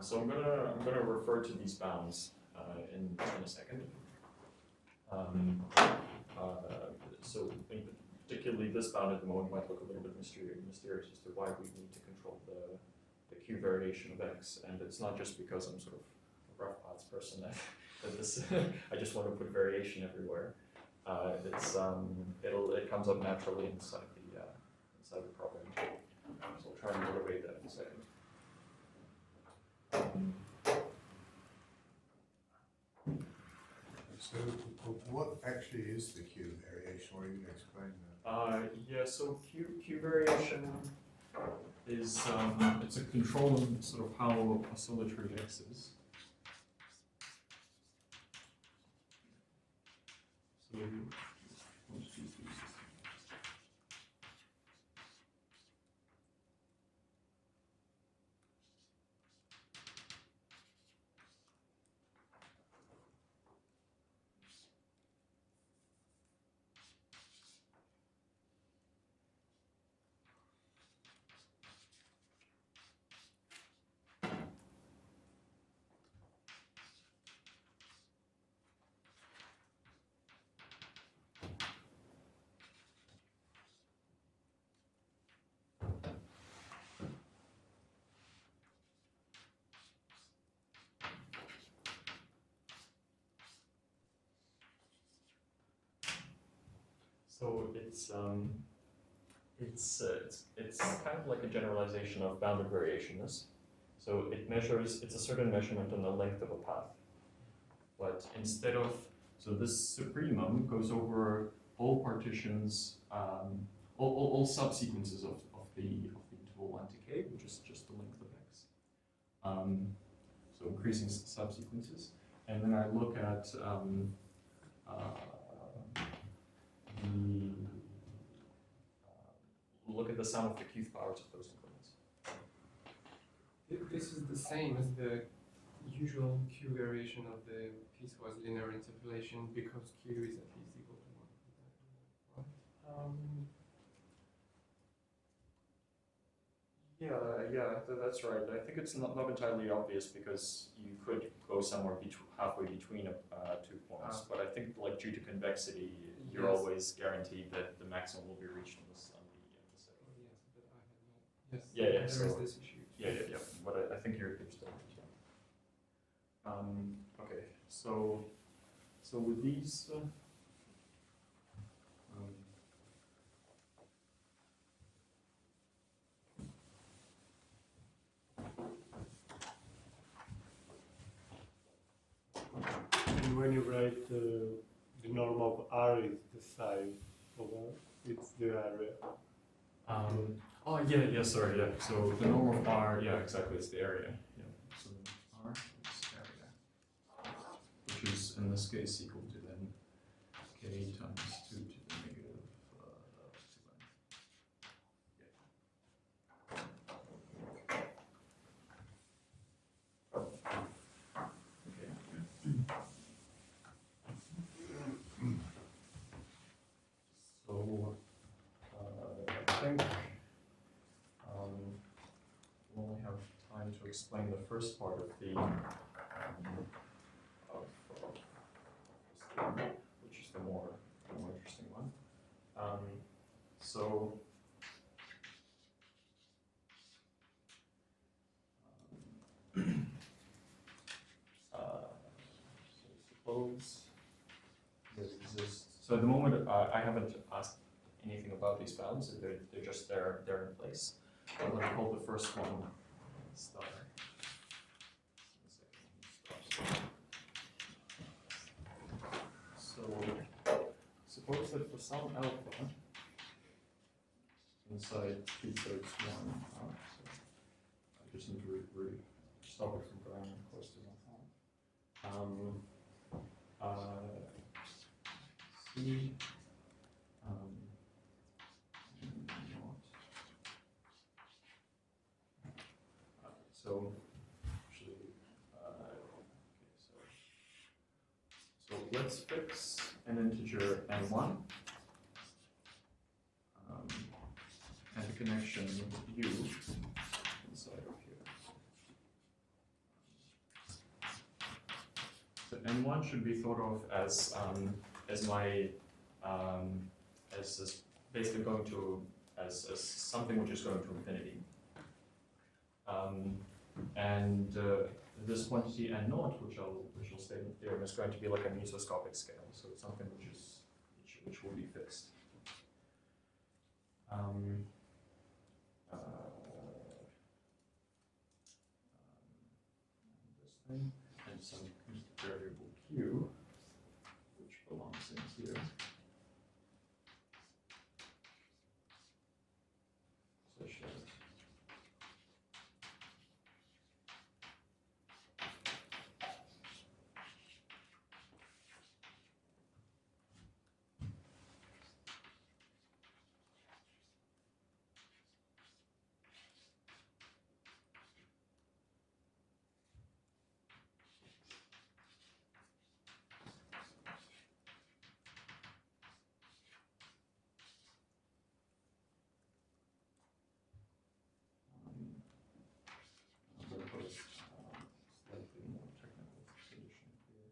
[SPEAKER 2] so I'm gonna refer to these bounds in a second. So particularly this bound at the moment might look a little bit mysterious as to why we need to control the Q variation of x, and it's not just because I'm sort of a rough paths person that this I just want to put variation everywhere. It comes up naturally inside the problem. So I'll try and motivate that in a second.
[SPEAKER 1] So what actually is the Q variation, or you can explain that?
[SPEAKER 2] Yeah, so Q variation is it's a control of sort of how oscillatory x is. So let's choose these. So it's kind of like a generalization of bounded variationness. So it's a certain measurement on the length of a path. But instead of, so this supremum goes over all partitions, all subsequences of the interval 1 to k, which is just the length of x. So increasing subsequences. And then I look at look at the sum of the qth powers of those increments.
[SPEAKER 3] This is the same as the usual Q variation of the piecewise linear interpolation because Q is at least equal to 1.
[SPEAKER 2] Yeah, that's right. I think it's not entirely obvious because you could go somewhere halfway between 2 points, but I think like due to convexity, you're always guaranteed that the maximum will be reached on the second.
[SPEAKER 3] Yes,
[SPEAKER 2] Yeah,
[SPEAKER 3] there
[SPEAKER 2] so
[SPEAKER 3] is this issue.
[SPEAKER 2] Yeah. But I think you're still right. Okay, so with these.
[SPEAKER 5] And when you write the norm of R is the size of R, it's the area.
[SPEAKER 2] Oh yeah, sorry, yeah. So the norm of R, yeah, exactly, it's the area. Yeah. So R is area, which is in this case equal to then K times 2 to the negative 2n. Okay. So I think we'll only have time to explain the first part of the of this theorem, which is the more interesting one. So suppose there exists. So at the moment, I haven't asked anything about these bounds. They're just there in place. I'm going to call the first one star. So suppose that for some alpha inside p-thirds 1, so I just need to stop it from going close to 1. C so actually, so let's fix an integer n1 and a connection u inside of here. So n1 should be thought of as my as basically going to as something which is going to infinity. And this quantity n naught, which I'll state in the theorem, is going to be like a mesoscopic scale, so it's something which will be fixed. This thing and some variable q, which belongs in here. Such that slightly more technical solution here.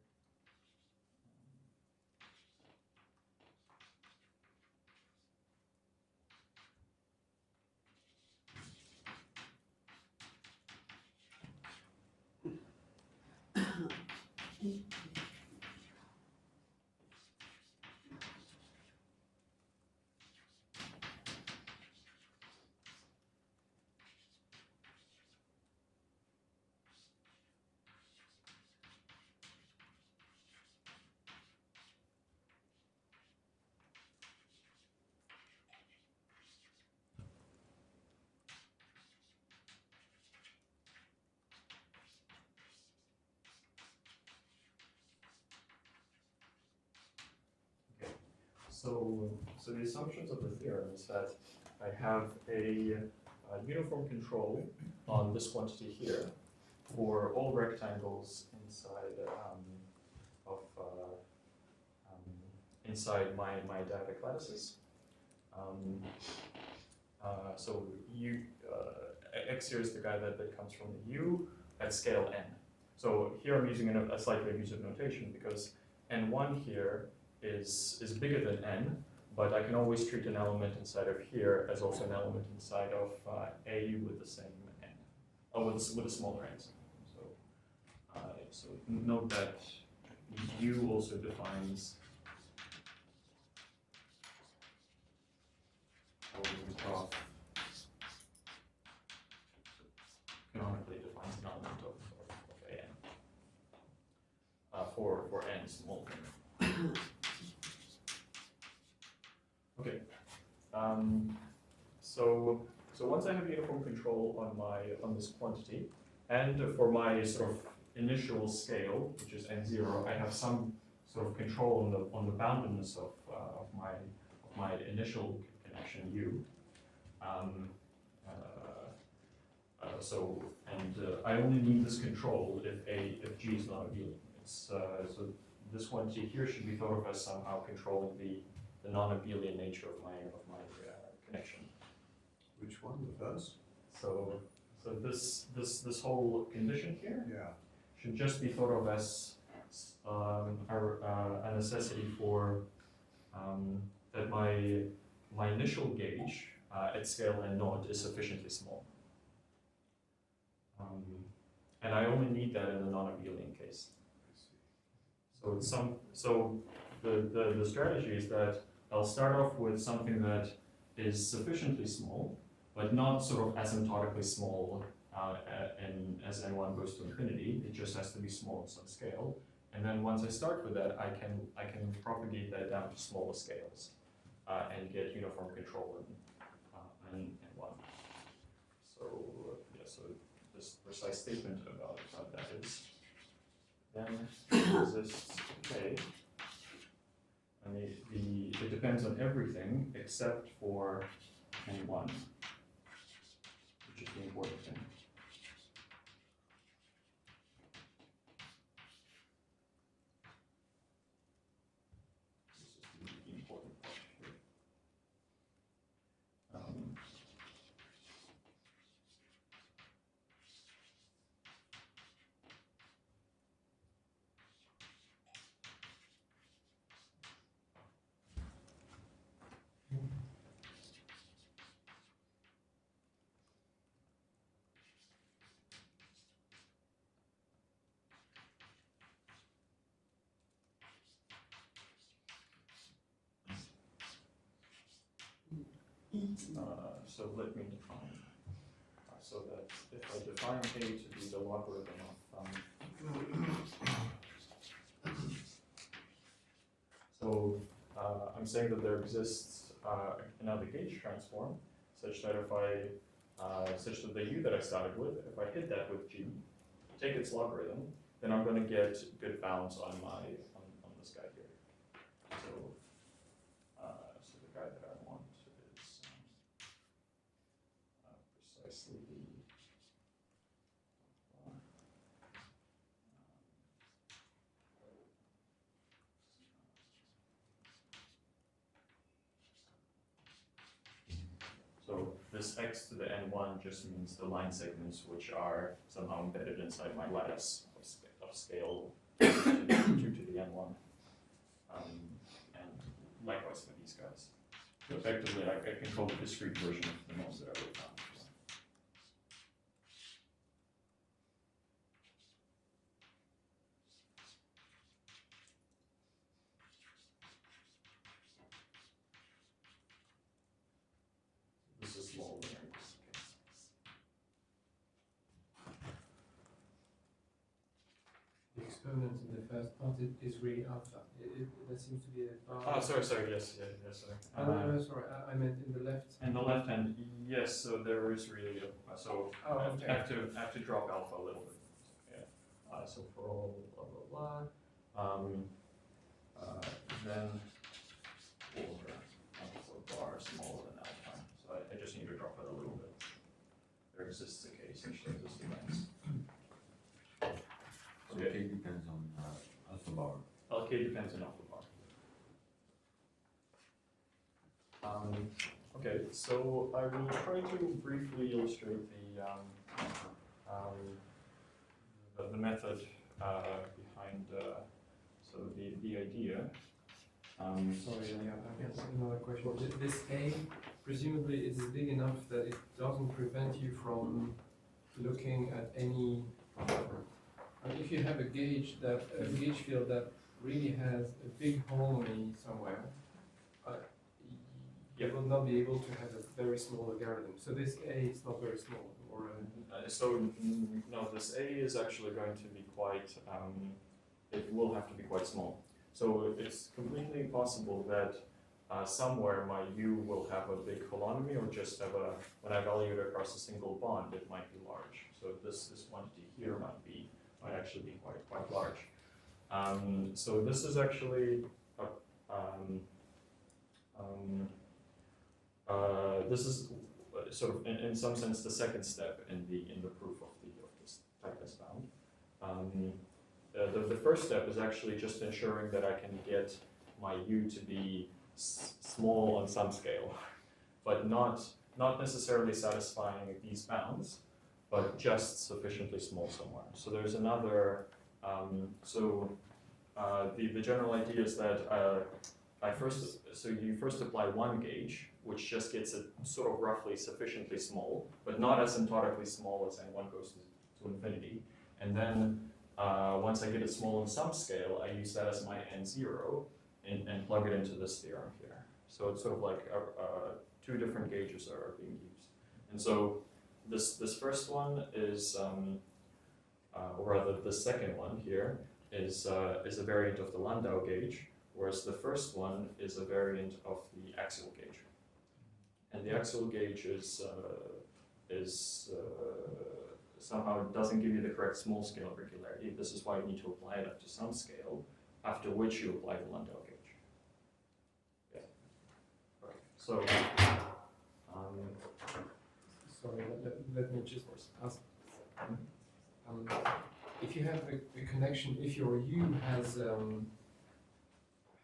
[SPEAKER 2] So the assumptions of the theorem is that I have a uniform control on this quantity here for all rectangles inside inside my dielectric lattices. So x here is the guy that comes from the U at scale n. So here I'm using a slightly abusive notation because n1 here is bigger than n, but I can always treat an element inside of here as also an element inside of A with the same n, or with a smaller n. So note that U also defines canonically defines an element of an for n small thing. Okay. So once I have uniform control on this quantity, and for my sort of initial scale, which is n0, I have some sort of control on the boundedness of my initial connection u. I only need this control if G is not abelian. So this quantity here should be thought of as somehow controlling the non-abelian nature of my connection.
[SPEAKER 1] Which one, the first?
[SPEAKER 2] So this whole condition here
[SPEAKER 1] Yeah.
[SPEAKER 2] should just be thought of as a necessity for that my initial gauge at scale n0 is sufficiently small. And I only need that in the non-abelian case. So the strategy is that I'll start off with something that is sufficiently small, but not sort of asymptotically small as n1 goes to infinity. It just has to be small at some scale. And then once I start with that, I can propagate that down to smaller scales and get uniform control in n1. So so this precise statement about that is then exists k, and it depends on everything except for n1, which is the important thing. This is the important part here. So let me define, so that if I define k to be the logarithm of, I'm saying that there exists another gauge transform such that if such that the u that I started with, if I hit that with g, take its logarithm, then I'm going to get good bounds on this guy here. So the guy that I want is precisely so this x to the n1 just means the line segments which are somehow embedded inside my lattice of scale 2 to the n1. And likewise for these guys. So effectively, I control the discrete version of the norms that I wrote down. This is small linear in this case.
[SPEAKER 3] The exponent in the first part is really alpha. That seems to be a bar.
[SPEAKER 2] Oh, sorry, yes, sorry.
[SPEAKER 3] No, sorry, I meant in the left.
[SPEAKER 2] In the left hand, yes, so there is really a, so
[SPEAKER 3] Oh,
[SPEAKER 2] I
[SPEAKER 3] okay.
[SPEAKER 2] have to drop alpha a little bit. Yeah. So for all blah blah blah, then for bar smaller than alpha, so I just need to drop it a little bit. There exists a case which does this events.
[SPEAKER 7] So k depends on alpha bar.
[SPEAKER 2] LK depends on alpha bar. Okay, so I will try to briefly illustrate the method behind so the idea.
[SPEAKER 3] Sorry, I have another question. This A presumably is big enough that it doesn't prevent you from looking at any. If you have a gauge field that really has a big holonomy somewhere, you will not be able to have a very small logarithm. So this A is not very small, or
[SPEAKER 2] no, this A is actually going to be quite. It will have to be quite small. So it's completely possible that somewhere my U will have a big holonomy, or just have a, when I evaluate it across a single bond, it might be large. So this quantity here might actually be quite large. So this is actually this is sort of in some sense the second step in the proof of this tightness bound. The first step is actually just ensuring that I can get my U to be small on some scale, but not necessarily satisfying these bounds, but just sufficiently small somewhere. So there's another, the general idea is that you first apply one gauge, which just gets it sort of roughly sufficiently small, but not asymptotically small as n1 goes to infinity. And then once I get it small in some scale, I use that as my n0 and plug it into this theorem here. So it's sort of like two different gauges are being used. And so this first one is, or rather the second one here, is a variant of the Landau gauge, whereas the first one is a variant of the axial gauge. And the axial gauge is somehow doesn't give you the correct small scale regularity. This is why you need to apply it up to some scale, after which you apply the Landau gauge. Yeah. Okay. So,
[SPEAKER 3] sorry, let me just ask. If you have a connection, if your U has a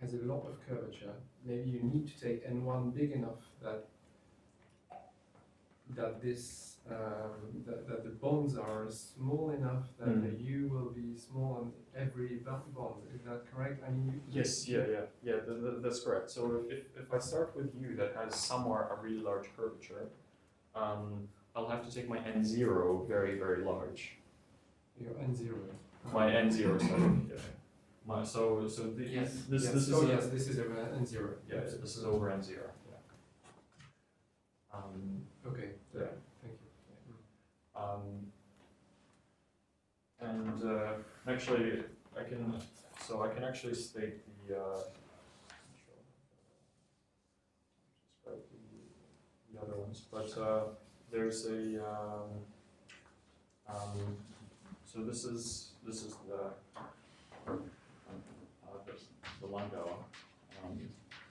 [SPEAKER 3] lot of curvature, maybe you need to take N1 big enough that the bonds are small enough that the U will be small on every bond. Is that correct? I mean,
[SPEAKER 2] yes, yeah, that's correct. So if I start with U that has somewhere a really large curvature, I'll have to take my N0 very, very large.
[SPEAKER 3] Your N0.
[SPEAKER 2] My N0, sorry. Yeah. This is
[SPEAKER 3] this is over N0.
[SPEAKER 2] Yeah, this is over N0. Yeah.
[SPEAKER 3] Okay.
[SPEAKER 2] Yeah.
[SPEAKER 3] Thank you.
[SPEAKER 2] And actually, I can actually state the describe the other ones, but there's a so this is the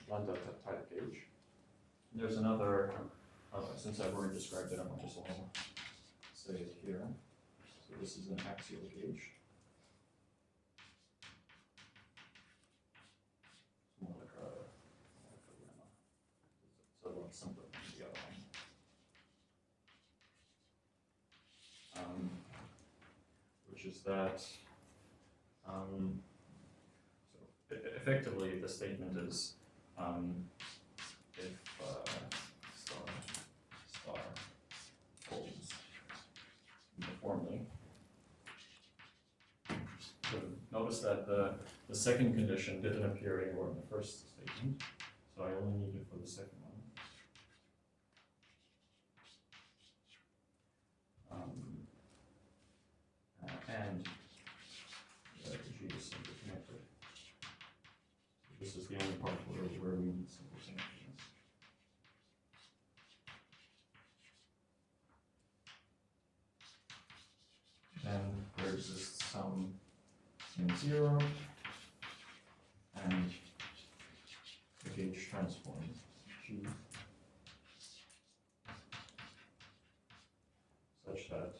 [SPEAKER 2] Landau-type gauge. There's another. Since I've already described it, I might just also say it here. So this is an axial gauge. It's more like a it's a lot simpler than the other one. Which is that, so effectively the statement is if star holds uniformly. So notice that the second condition didn't appear anywhere in the first statement, so I only need it for the second one. And the G is simply connected. This is the only part where we need simple connections. Then there exists some N0 and the gauge transform G such that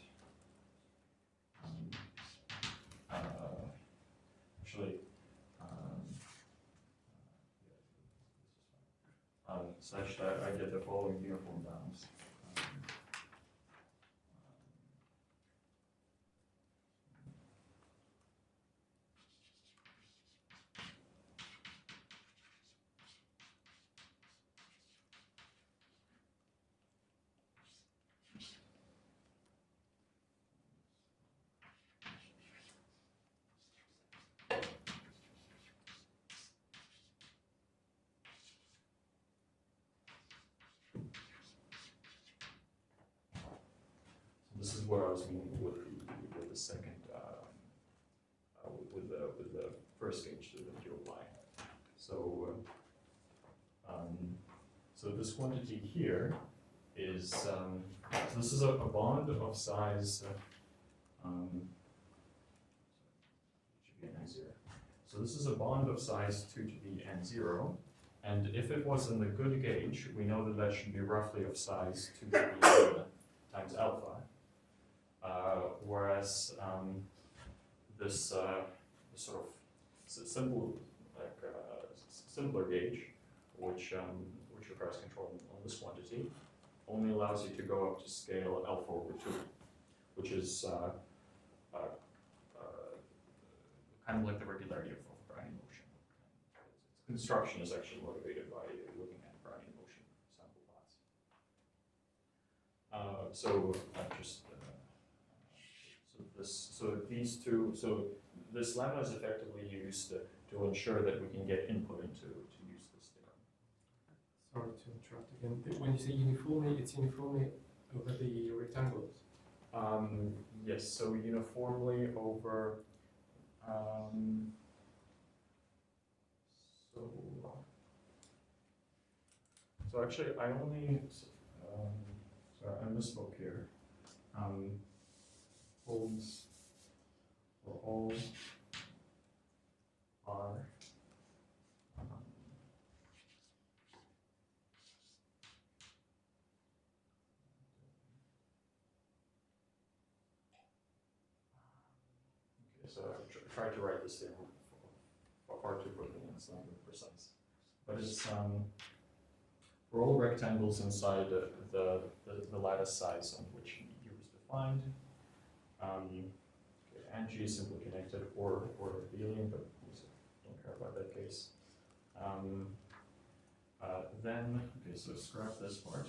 [SPEAKER 2] such that I get the following uniform bounds. This is what I was meaning with the second, with the first gauge that you apply. So So this quantity here is, so this is a bond of size, should be n0. So this is a bond of size 2 to the n0, and if it was in the good gauge, we know that that should be roughly of size 2 to the n times alpha, whereas this sort of simple, simpler gauge, which requires control on this quantity, only allows you to go up to scale alpha over 2, which is kind of like the regularity of Brownian motion. Its construction is actually motivated by looking at Brownian motion sample plots. So this lemma is effectively used to ensure that we can get input into to use this theorem.
[SPEAKER 3] Sorry to interrupt again. When you say uniformly, it's uniformly over the rectangles?
[SPEAKER 2] Yes, so uniformly over, so actually I only, sorry, I misspoke here. Holds for all are okay, so I tried to write this down far too quickly and it's not very precise. But it's for all rectangles inside the lattice size on which U is defined. Okay, and G is simply connected or abelian, but we don't care about that case. Then, okay, so scrap this part.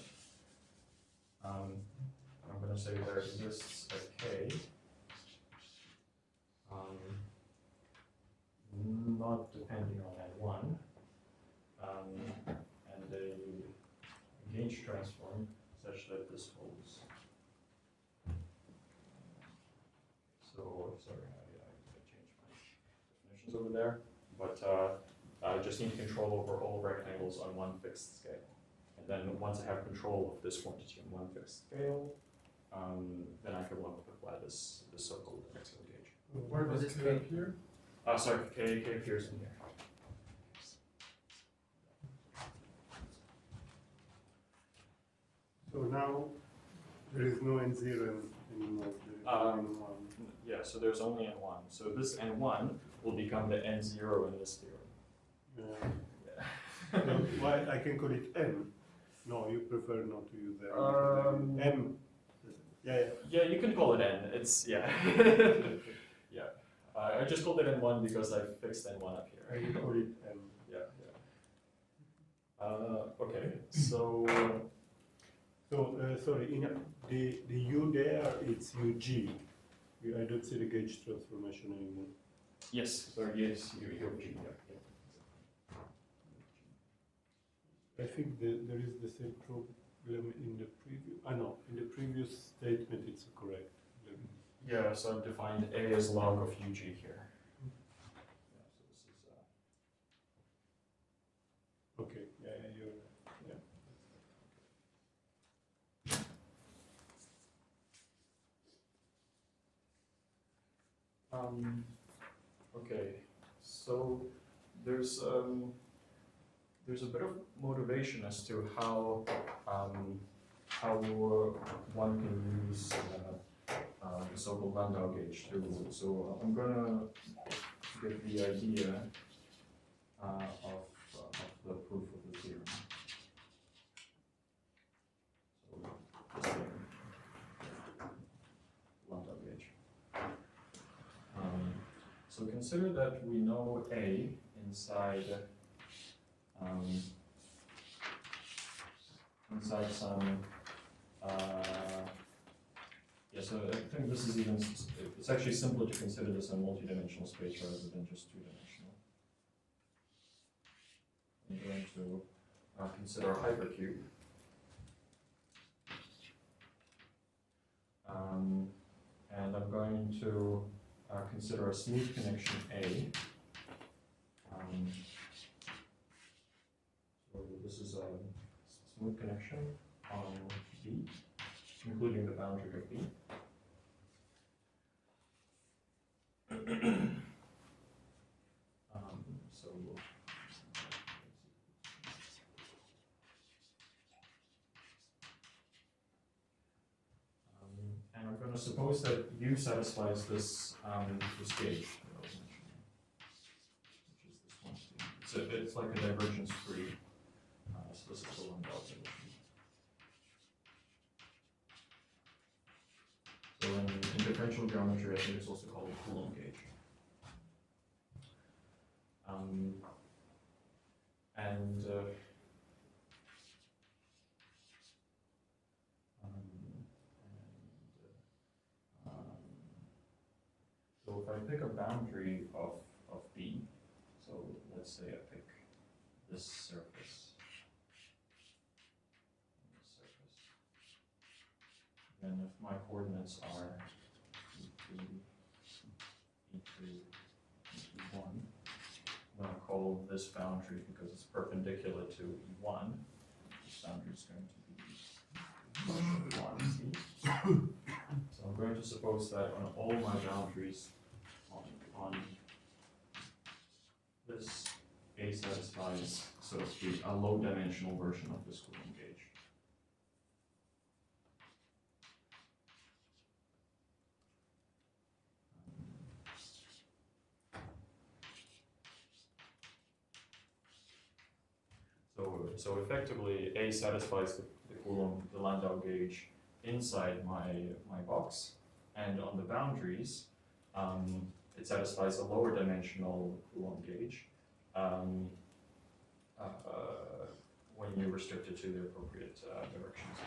[SPEAKER 2] I'm going to say there exists a K, not depending on N1, and a gauge transform such that this holds. So, sorry, I changed my definitions over there, but I just need control over all rectangles on one fixed scale. And then once I have control of this quantity on one fixed scale, then I can apply this so-called axial gauge.
[SPEAKER 3] Where does this K appear?
[SPEAKER 2] Sorry, K appears in here.
[SPEAKER 5] So now there is no N0 anymore.
[SPEAKER 2] Yeah, so there's only N1. So this N1 will become the N0 in this theorem.
[SPEAKER 5] Yeah. So why I can call it M? No, you prefer not to use that. M. Yeah.
[SPEAKER 2] You can call it N. It's yeah. Yeah. I just called it N1 because I fixed N1 up here.
[SPEAKER 5] I call it M.
[SPEAKER 2] Yeah. Okay. So.
[SPEAKER 5] Sorry. In the U there, it's UG. I don't see the gauge transformation anymore.
[SPEAKER 2] Yes. So yes, UG. Yeah.
[SPEAKER 5] I think there is the same problem in the previous. No, in the previous statement it's correct.
[SPEAKER 2] Yeah. So I've defined A as log of UG here. Yeah. So this is.
[SPEAKER 5] Okay. Yeah. You're right. Yeah.
[SPEAKER 2] Okay, so there's a bit of motivation as to how one can use the so-called Landau gauge too. So I'm gonna give the idea of the proof of the theorem. So this thing, Landau gauge. So consider that we know A inside some yeah, so I think this is it's actually simpler to consider this a multi-dimensional space rather than just two-dimensional. I'm going to consider a hypercube. And I'm going to consider a smooth connection A. So this is smooth connection on B, including the boundary of B. So and I'm going to suppose that U satisfies this this gauge that I was mentioning, which is this quantity. It's like a divergence free. So this is the Landau-type. So in differential geometry, I think it's also called a Coulomb gauge. So if I pick a boundary of B, so let's say I pick this surface, then if my coordinates are E2, E2, E1, I'm going to call this boundary, because it's perpendicular to E1, this boundary is going to be E1, so I'm going to suppose that on all my boundaries on this, A satisfies, so to speak, a low dimensional version of this Coulomb gauge. So effectively, A satisfies the Coulomb, the Landau gauge inside my box, and on the boundaries, it satisfies a lower dimensional Coulomb gauge when you restrict it to the appropriate directions.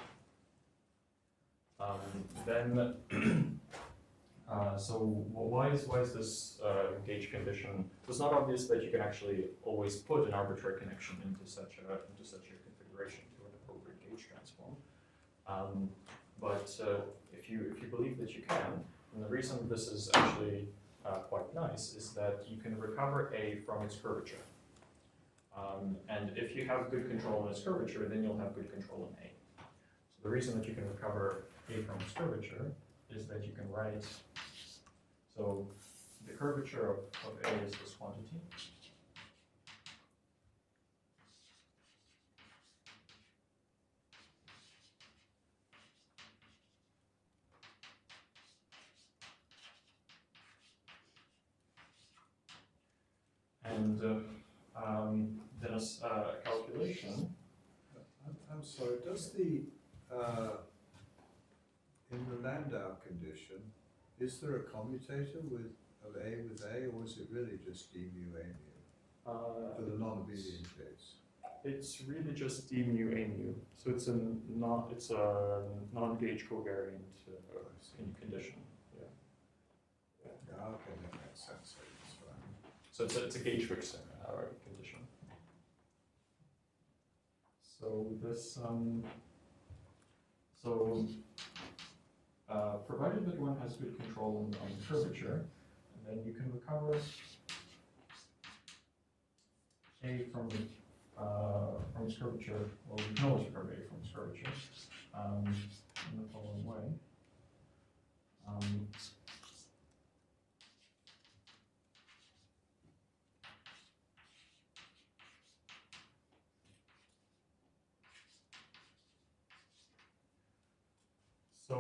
[SPEAKER 2] So why is this gauge condition? It's not obvious that you can actually always put an arbitrary connection into such a configuration to an appropriate gauge transform. But if you believe that you can, and the reason this is actually quite nice is that you can recover A from its curvature. And if you have good control on its curvature, then you'll have good control on A. So the reason that you can recover A from its curvature is that you can write, so the curvature of A is this quantity. And then a calculation.
[SPEAKER 1] I'm sorry, does the, in the Landau condition, is there a commutator of A with A, or is it really just d mu A mu for the non-abelian case?
[SPEAKER 2] It's really just d mu a mu. So it's a non-gauge covariant condition.
[SPEAKER 1] Yeah, okay, that makes sense. That's right.
[SPEAKER 2] So it's a gauge fixing condition. So this provided that one has good control on the curvature, and then you can recover A from its curvature. Well, we can always recover A from its curvature in the following way. So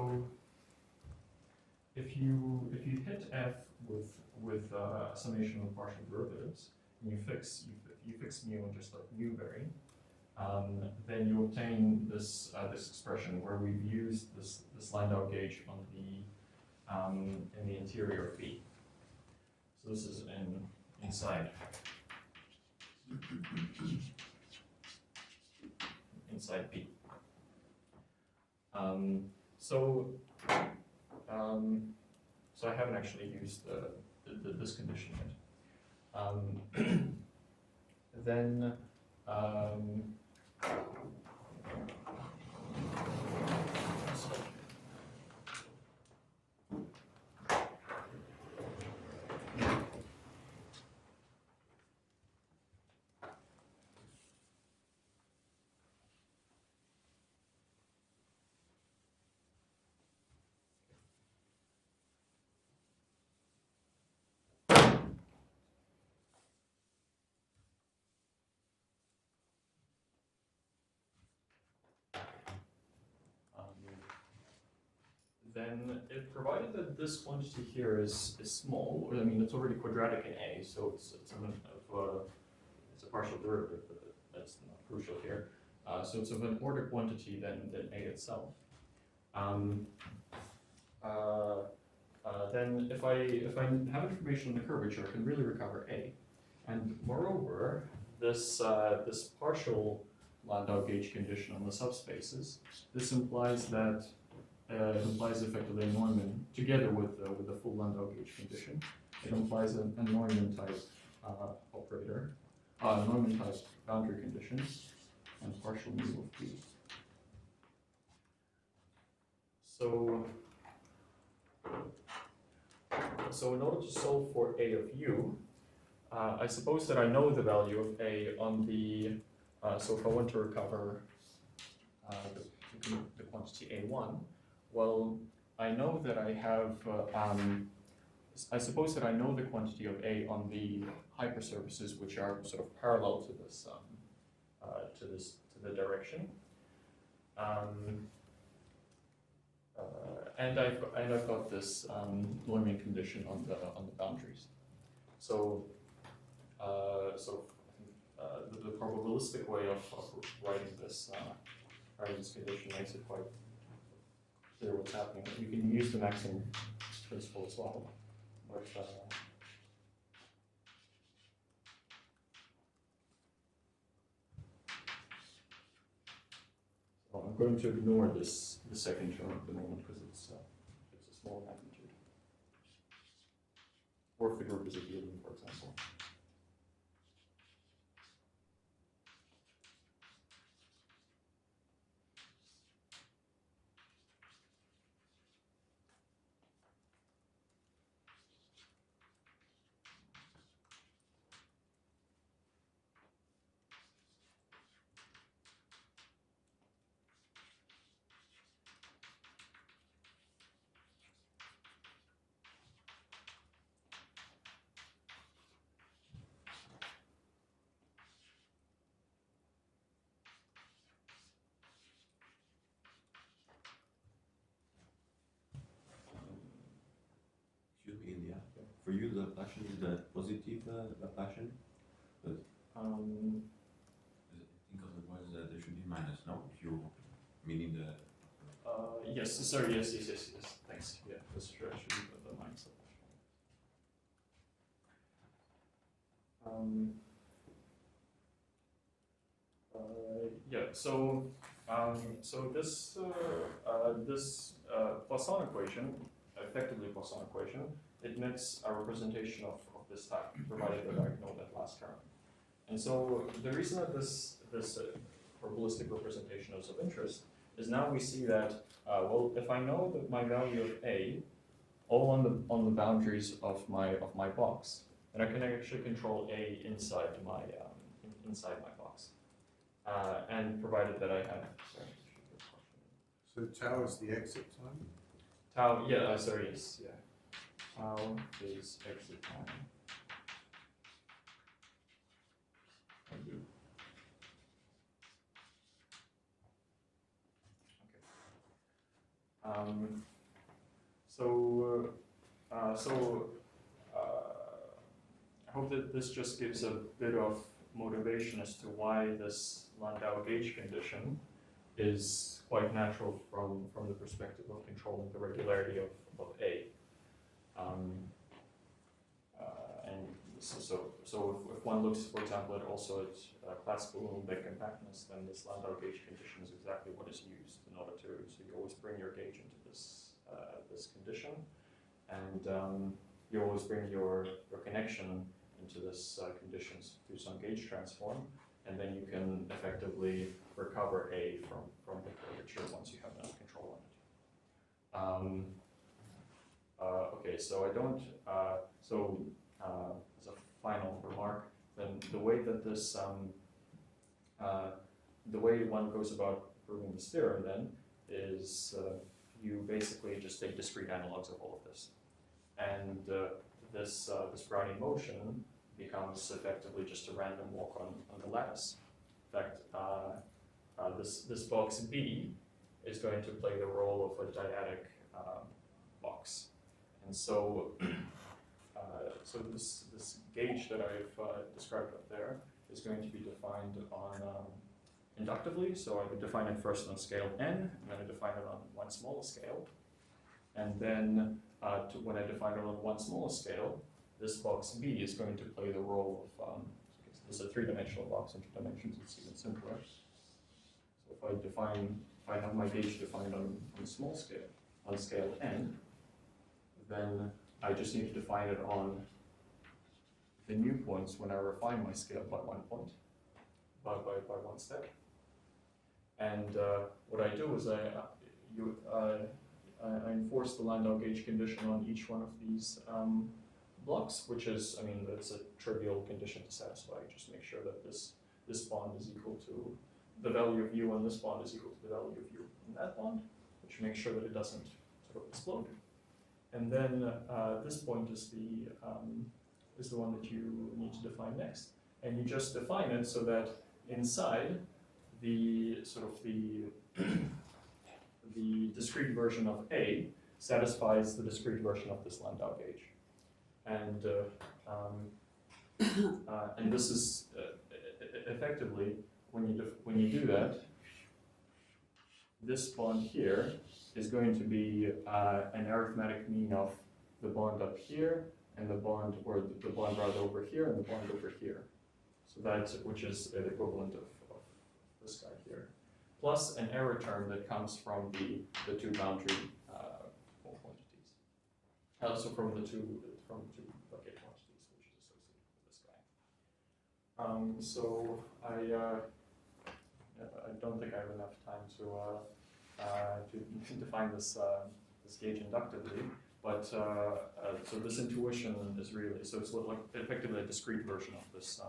[SPEAKER 2] if you hit F with a summation of partial derivatives, and you fix mu and just let mu vary, then you obtain this this expression where we've used this Landau gauge on the in the interior of B. So this is inside B. So I haven't actually used this condition yet. Then then if provided that this quantity here is small, I mean it's already quadratic in A, so it's a partial derivative, but that's not crucial here. So it's of an order quantity than A itself. Then if I have information on the curvature, I can really recover A. And moreover, this partial Landau gauge condition on the subspaces, this implies that implies effectively a Neumann together with the full Landau gauge condition. It implies a Neumann type operator, Neumann type boundary conditions, and partial mu of P. So in order to solve for A of U, I suppose that I know the value of A on the, so if I want to recover the quantity A1, well, I know that I have, I suppose that I know the quantity of A on the hypersurfaces which are sort of parallel to this, to the direction. And I've got this Neumann condition on the boundaries. So the probabilistic way of writing this condition makes it quite clear what's happening. You can use the maximum principle as well, but so I'm going to ignore the second term at the moment because it's a small magnitude. Or if the group is abelian, for example.
[SPEAKER 7] Excuse me, Ilya. For you, the Laplacian is the positive Laplacian, but I think otherwise there should be minus. No, if you meaning the.
[SPEAKER 2] Yes. Sorry. Yes. Thanks. Yeah, this should be the minus Laplacian. Yeah. So this Poisson equation, effectively Poisson equation, admits a representation of this type, provided that I know that last term. And so the reason that this probabilistic representation is of interest is now we see that well, if I know that my value of A, all on the boundaries of my box, then I can actually control A inside my box, and provided that I have.
[SPEAKER 1] So tau is the exit time?
[SPEAKER 2] Tau, yeah, sorry, yes, yeah. Tau is exit time. I hope that this just gives a bit of motivation as to why this Landau gauge condition is quite natural from the perspective of controlling the regularity of A. And so if one looks, for example, at classical Uhlenbeck compactness, then this Landau gauge condition is exactly what is used in order to, so you always bring your gauge into this condition, and you always bring your connection into this conditions through some gauge transform, and then you can effectively recover A from the curvature once you have enough control on it. Okay, so I don't, as a final remark, then the way that this, the way one goes about proving this theorem then is you basically just take discrete analogs of all of this. And this Brownian motion becomes effectively just a random walk on the lattice. In fact, this box B is going to play the role of a dyadic box. And so, so this gauge that I've described up there is going to be defined on inductively. So I would define it first on scale n, and then I define it on one smaller scale. And then when I define it on one smaller scale, this box B is going to play the role of, this is a three-dimensional box, in two dimensions it's even simpler. So if I have my gauge defined on small scale, on scale n, then I just need to define it on the new points when I refine my scale by 1 point, by one step. And what I do is I enforce the Landau gauge condition on each one of these blocks, which is, I mean, that's a trivial condition to satisfy. Just make sure that this bond is equal to the value of u, and this bond is equal to the value of u in that bond, which makes sure that it doesn't sort of explode. And then this point is the one that you need to define next, and you just define it so that inside the sort of the discrete version of A satisfies the discrete version of this Landau gauge. And this is effectively, when you do that, this bond here is going to be an arithmetic mean of the bond up here and the bond, or the bond right over here and the bond over here. So that's, which is the equivalent of this guy here, plus an error term that comes from the two boundary quantities. So from the two bucket quantities, which is associated with this guy. So I don't think I have enough time to define this gauge inductively, but so this intuition is really, so it's like effectively a discrete version of this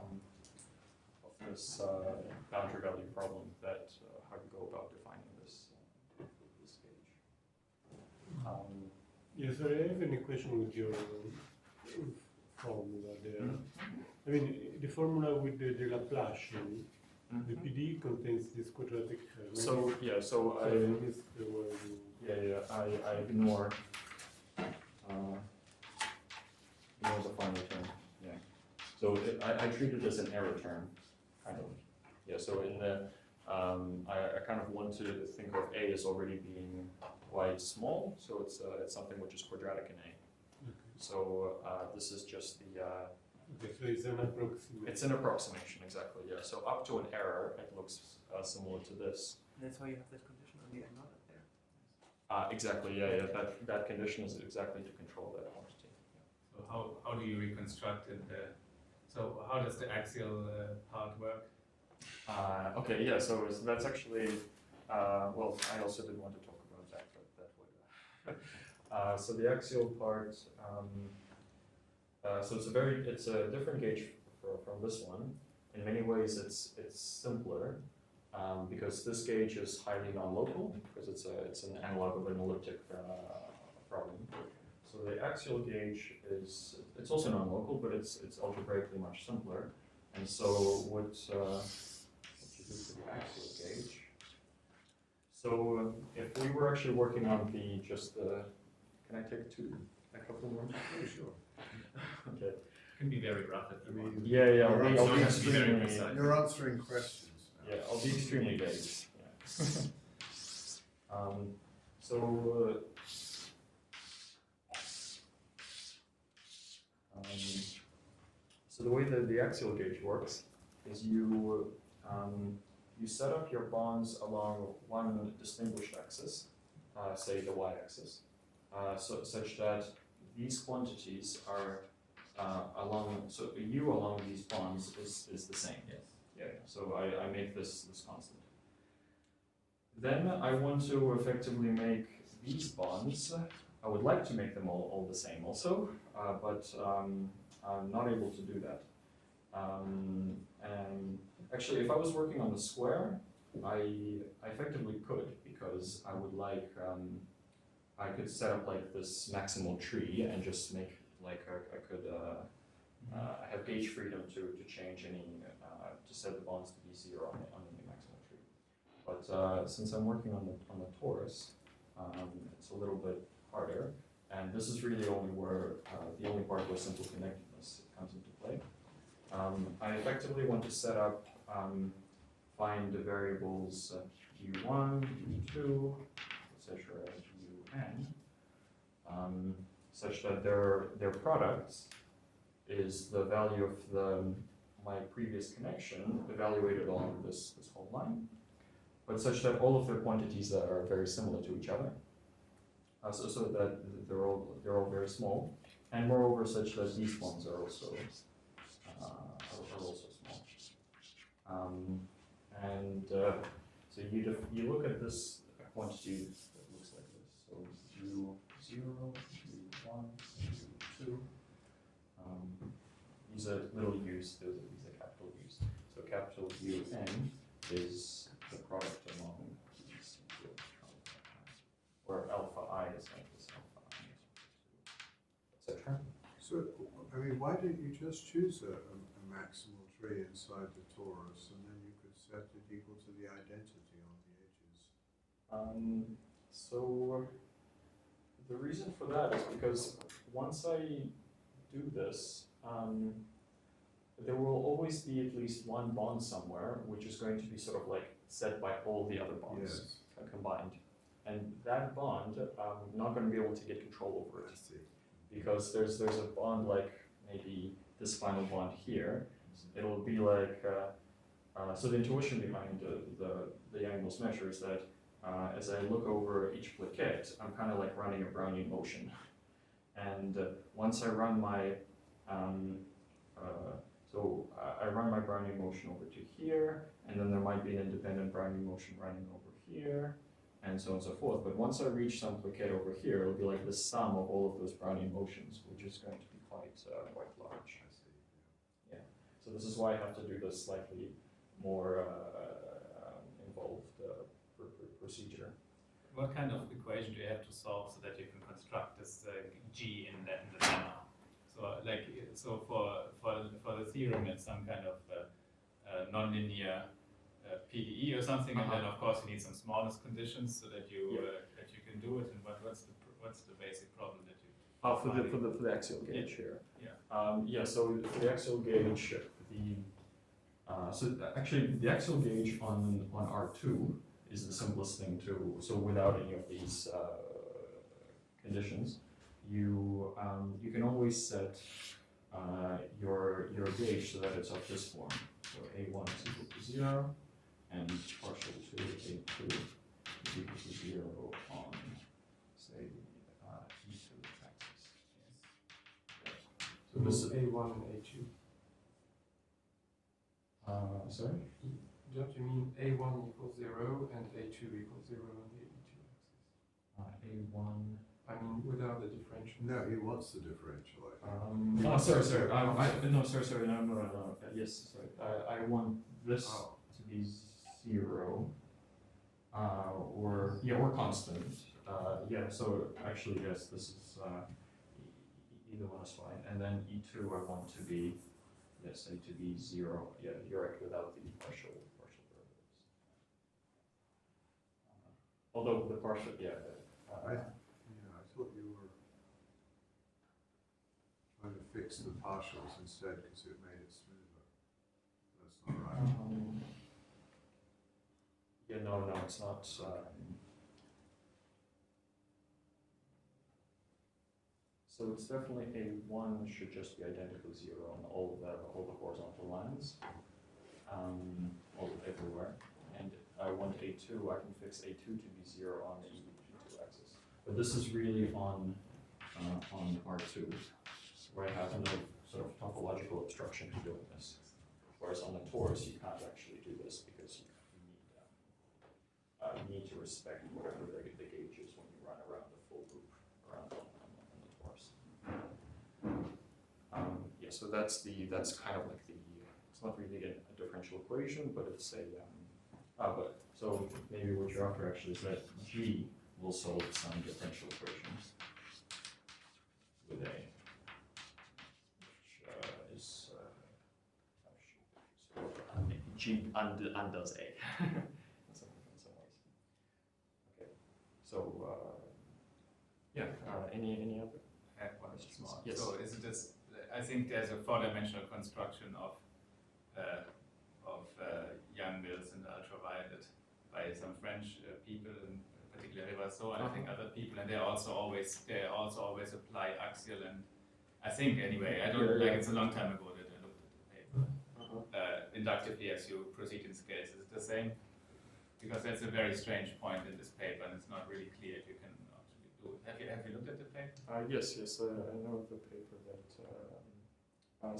[SPEAKER 2] boundary value problem that how you go about defining this gauge.
[SPEAKER 5] Yes, I have an equation with your formula there. I mean, the formula with the Laplacian, the PDE contains this quadratic.
[SPEAKER 2] So yeah, so I ignore the final term. Yeah. So I treat it as an error term, kind of. Yeah. So in the I kind of want to think of A as already being quite small, so it's something which is quadratic in A.
[SPEAKER 5] Okay.
[SPEAKER 2] So this is just the.
[SPEAKER 5] Okay, so it's an approximation.
[SPEAKER 2] It's an approximation, exactly. Yeah. So up to an error, it looks similar to this.
[SPEAKER 4] That's why you have this condition on the not up there.
[SPEAKER 2] Exactly. Yeah. That condition is exactly to control that quantity.
[SPEAKER 8] So how do you reconstruct it? So how does the axial part work?
[SPEAKER 2] Okay, yeah, so that's actually, well, I also didn't want to talk about that, but that would. So the axial part, so it's a different gauge from this one. In many ways, it's simpler because this gauge is highly non-local because it's an analog of an elliptic problem. So the axial gauge it's also non-local, but it's algebraically much simpler. And so what you do for the axial gauge? So if we were actually working on can I take a couple more?
[SPEAKER 8] Oh, sure.
[SPEAKER 2] Okay.
[SPEAKER 8] It can be very rough if you want.
[SPEAKER 2] Yeah,
[SPEAKER 1] You're
[SPEAKER 2] I'll be
[SPEAKER 1] answering-
[SPEAKER 2] extremely.
[SPEAKER 8] precise.
[SPEAKER 1] You're answering questions now.
[SPEAKER 2] Yeah, I'll be extremely vague. Yeah. So the way that the axial gauge works is you set up your bonds along one distinguished axis, say the y-axis, such that these quantities are so u along these bonds is the same.
[SPEAKER 8] Yes.
[SPEAKER 2] Yeah. So I make this constant. Then I want to effectively make these bonds. I would like to make them all the same also, but I'm not able to do that. And actually, if I was working on the square, I effectively could, because I would like I could set up like this maximal tree and just make like I could I have gauge freedom to change any to set the bonds to be zero on any maximal tree. But since I'm working on the torus, it's a little bit And this is really only where, the only part where simple connectedness comes into play. I effectively want to set up, find the variables u1, u2, etc., un, such that their products is the value of my previous connection evaluated on this whole line, but such that all of their quantities that are very similar to each other, so that they're all very small, and moreover such that these ones are also small. So you look at this quantity that looks like this. So u0, u1, u2. These are little u's, these are capital U's. So capital UN is the product among these two, where alpha I is like this, alpha I, etc.
[SPEAKER 1] So, I mean, why didn't you just choose a maximal tree inside the torus, and then you could set it equal to the identity on the edges?
[SPEAKER 2] So the reason for that is because once I do this, there will always be at least one bond somewhere, which is going to be sort of like set by all the other bonds combined. And that bond, I'm not going to be able to get control over it. Because there's a bond like maybe this final bond here. It'll be like, so the intuition behind the Yang-Mills measure is that as I look over each plaquette, I'm kind of like running a Brownian motion. And once I run my, I run my Brownian motion over to here, and then there might be an independent Brownian motion running over here, and so on and so forth. But once I reach some plaquette over here, it'll be like the sum of all of those Brownian motions, which is going to be quite large. Yeah. So this is why I have to do this slightly more involved procedure.
[SPEAKER 8] What kind of equation do you have to solve so that you can construct this G in the lemma? So for the theorem, it's some kind of nonlinear PDE or something, and then of course you need some smallness conditions so that you can do it. And what's the basic problem that you?
[SPEAKER 2] For the axial gauge here.
[SPEAKER 8] Yeah.
[SPEAKER 2] So for the axial gauge, actually the axial gauge on R2 is the simplest thing to. So without any of these conditions, you can always set your gauge so that it's of this form. So A1 is equal to 0, and partial to A2 is equal to 0 on, say, E2 axis. So this is
[SPEAKER 3] A1 and A2.
[SPEAKER 2] Sorry?
[SPEAKER 3] Don't you mean A1 equals 0 and A2 equals 0 on the E2 axis?
[SPEAKER 2] A1.
[SPEAKER 3] I mean, without the differential.
[SPEAKER 1] No, he wants the differential.
[SPEAKER 2] Sorry. No. Yes, sorry. I want this to be 0, or constant. So actually, yes, this is either one is fine. And then E2, I want to be, yes, A to be 0. Yeah, you're right, without the partial derivatives. Although the partial,
[SPEAKER 1] I thought you were trying to fix the partials instead because it made it smoother. That's not right.
[SPEAKER 2] No, it's not. So it's definitely A1 should just be identically 0 on all the horizontal lines, everywhere. And I want A2, I can fix A2 to be 0 on the E2 axis. But this is really on R2, where I have no sort of topological obstruction to doing this. Whereas on the torus, you can't actually do this because you need to respect whatever the gauge is when you run around the full loop around on the torus. So that's kind of like it's not really a differential equation, but it's so maybe what you're after actually is that G will solve some differential equations with A, which is G undoes A in some ways. Okay, so Yeah. Any other?
[SPEAKER 8] I have one small.
[SPEAKER 2] Yes.
[SPEAKER 8] So is it this? I think there's a four-dimensional construction of young males in ultraviolet by some French people, in particular Rivasot, and I think other people, and they also always apply axial, and I think anyway, I don't like it's a long time ago that I looked at the paper. Inductively as you proceed in scales, is it the same? Because that's a very strange point in this paper, and it's not really clear if you can actually do it. Have you looked at the paper?
[SPEAKER 2] Yes, I know the paper that.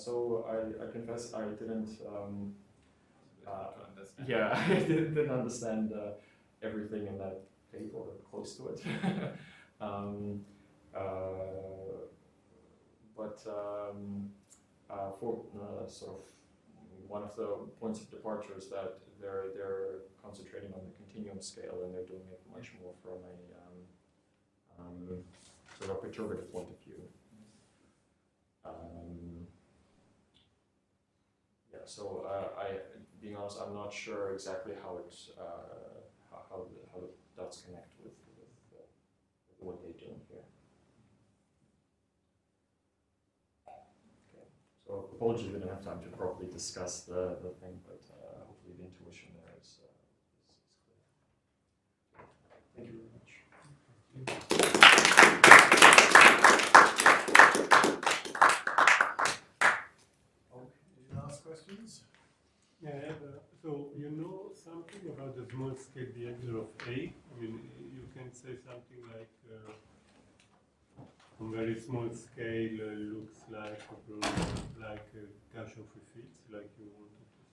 [SPEAKER 2] So I confess I didn't.
[SPEAKER 8] To understand.
[SPEAKER 2] Yeah, I didn't understand everything in that paper or close to it. But for sort of one of the points of departure is that they're concentrating on the continuum scale, and they're doing it much more from a sort of perturbative point of view. Yeah, so being honest, I'm not sure exactly how it how the dots connect with what they're doing here. Okay, so apologies we didn't have time to properly discuss the thing, but hopefully the intuition there is clear. Thank you very much.
[SPEAKER 1] Any last questions?
[SPEAKER 5] Yeah, I have so you know something about the small scale behavior of A? I mean, you can say something like on very small scale looks like Gaussian free fields, like you wanted to say.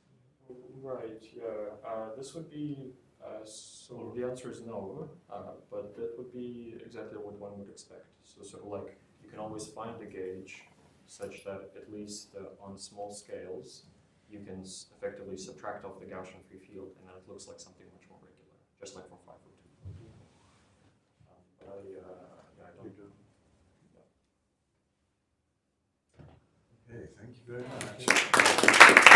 [SPEAKER 2] Right. Yeah. This would be so. The answer is no, but that would be exactly what one would expect. So sort of like you can always find a gauge such that at least on small scales you can effectively subtract off the Gaussian free field, and then it looks like something much more regular, just like for 502. But I don't.
[SPEAKER 1] Okay, thank you very much.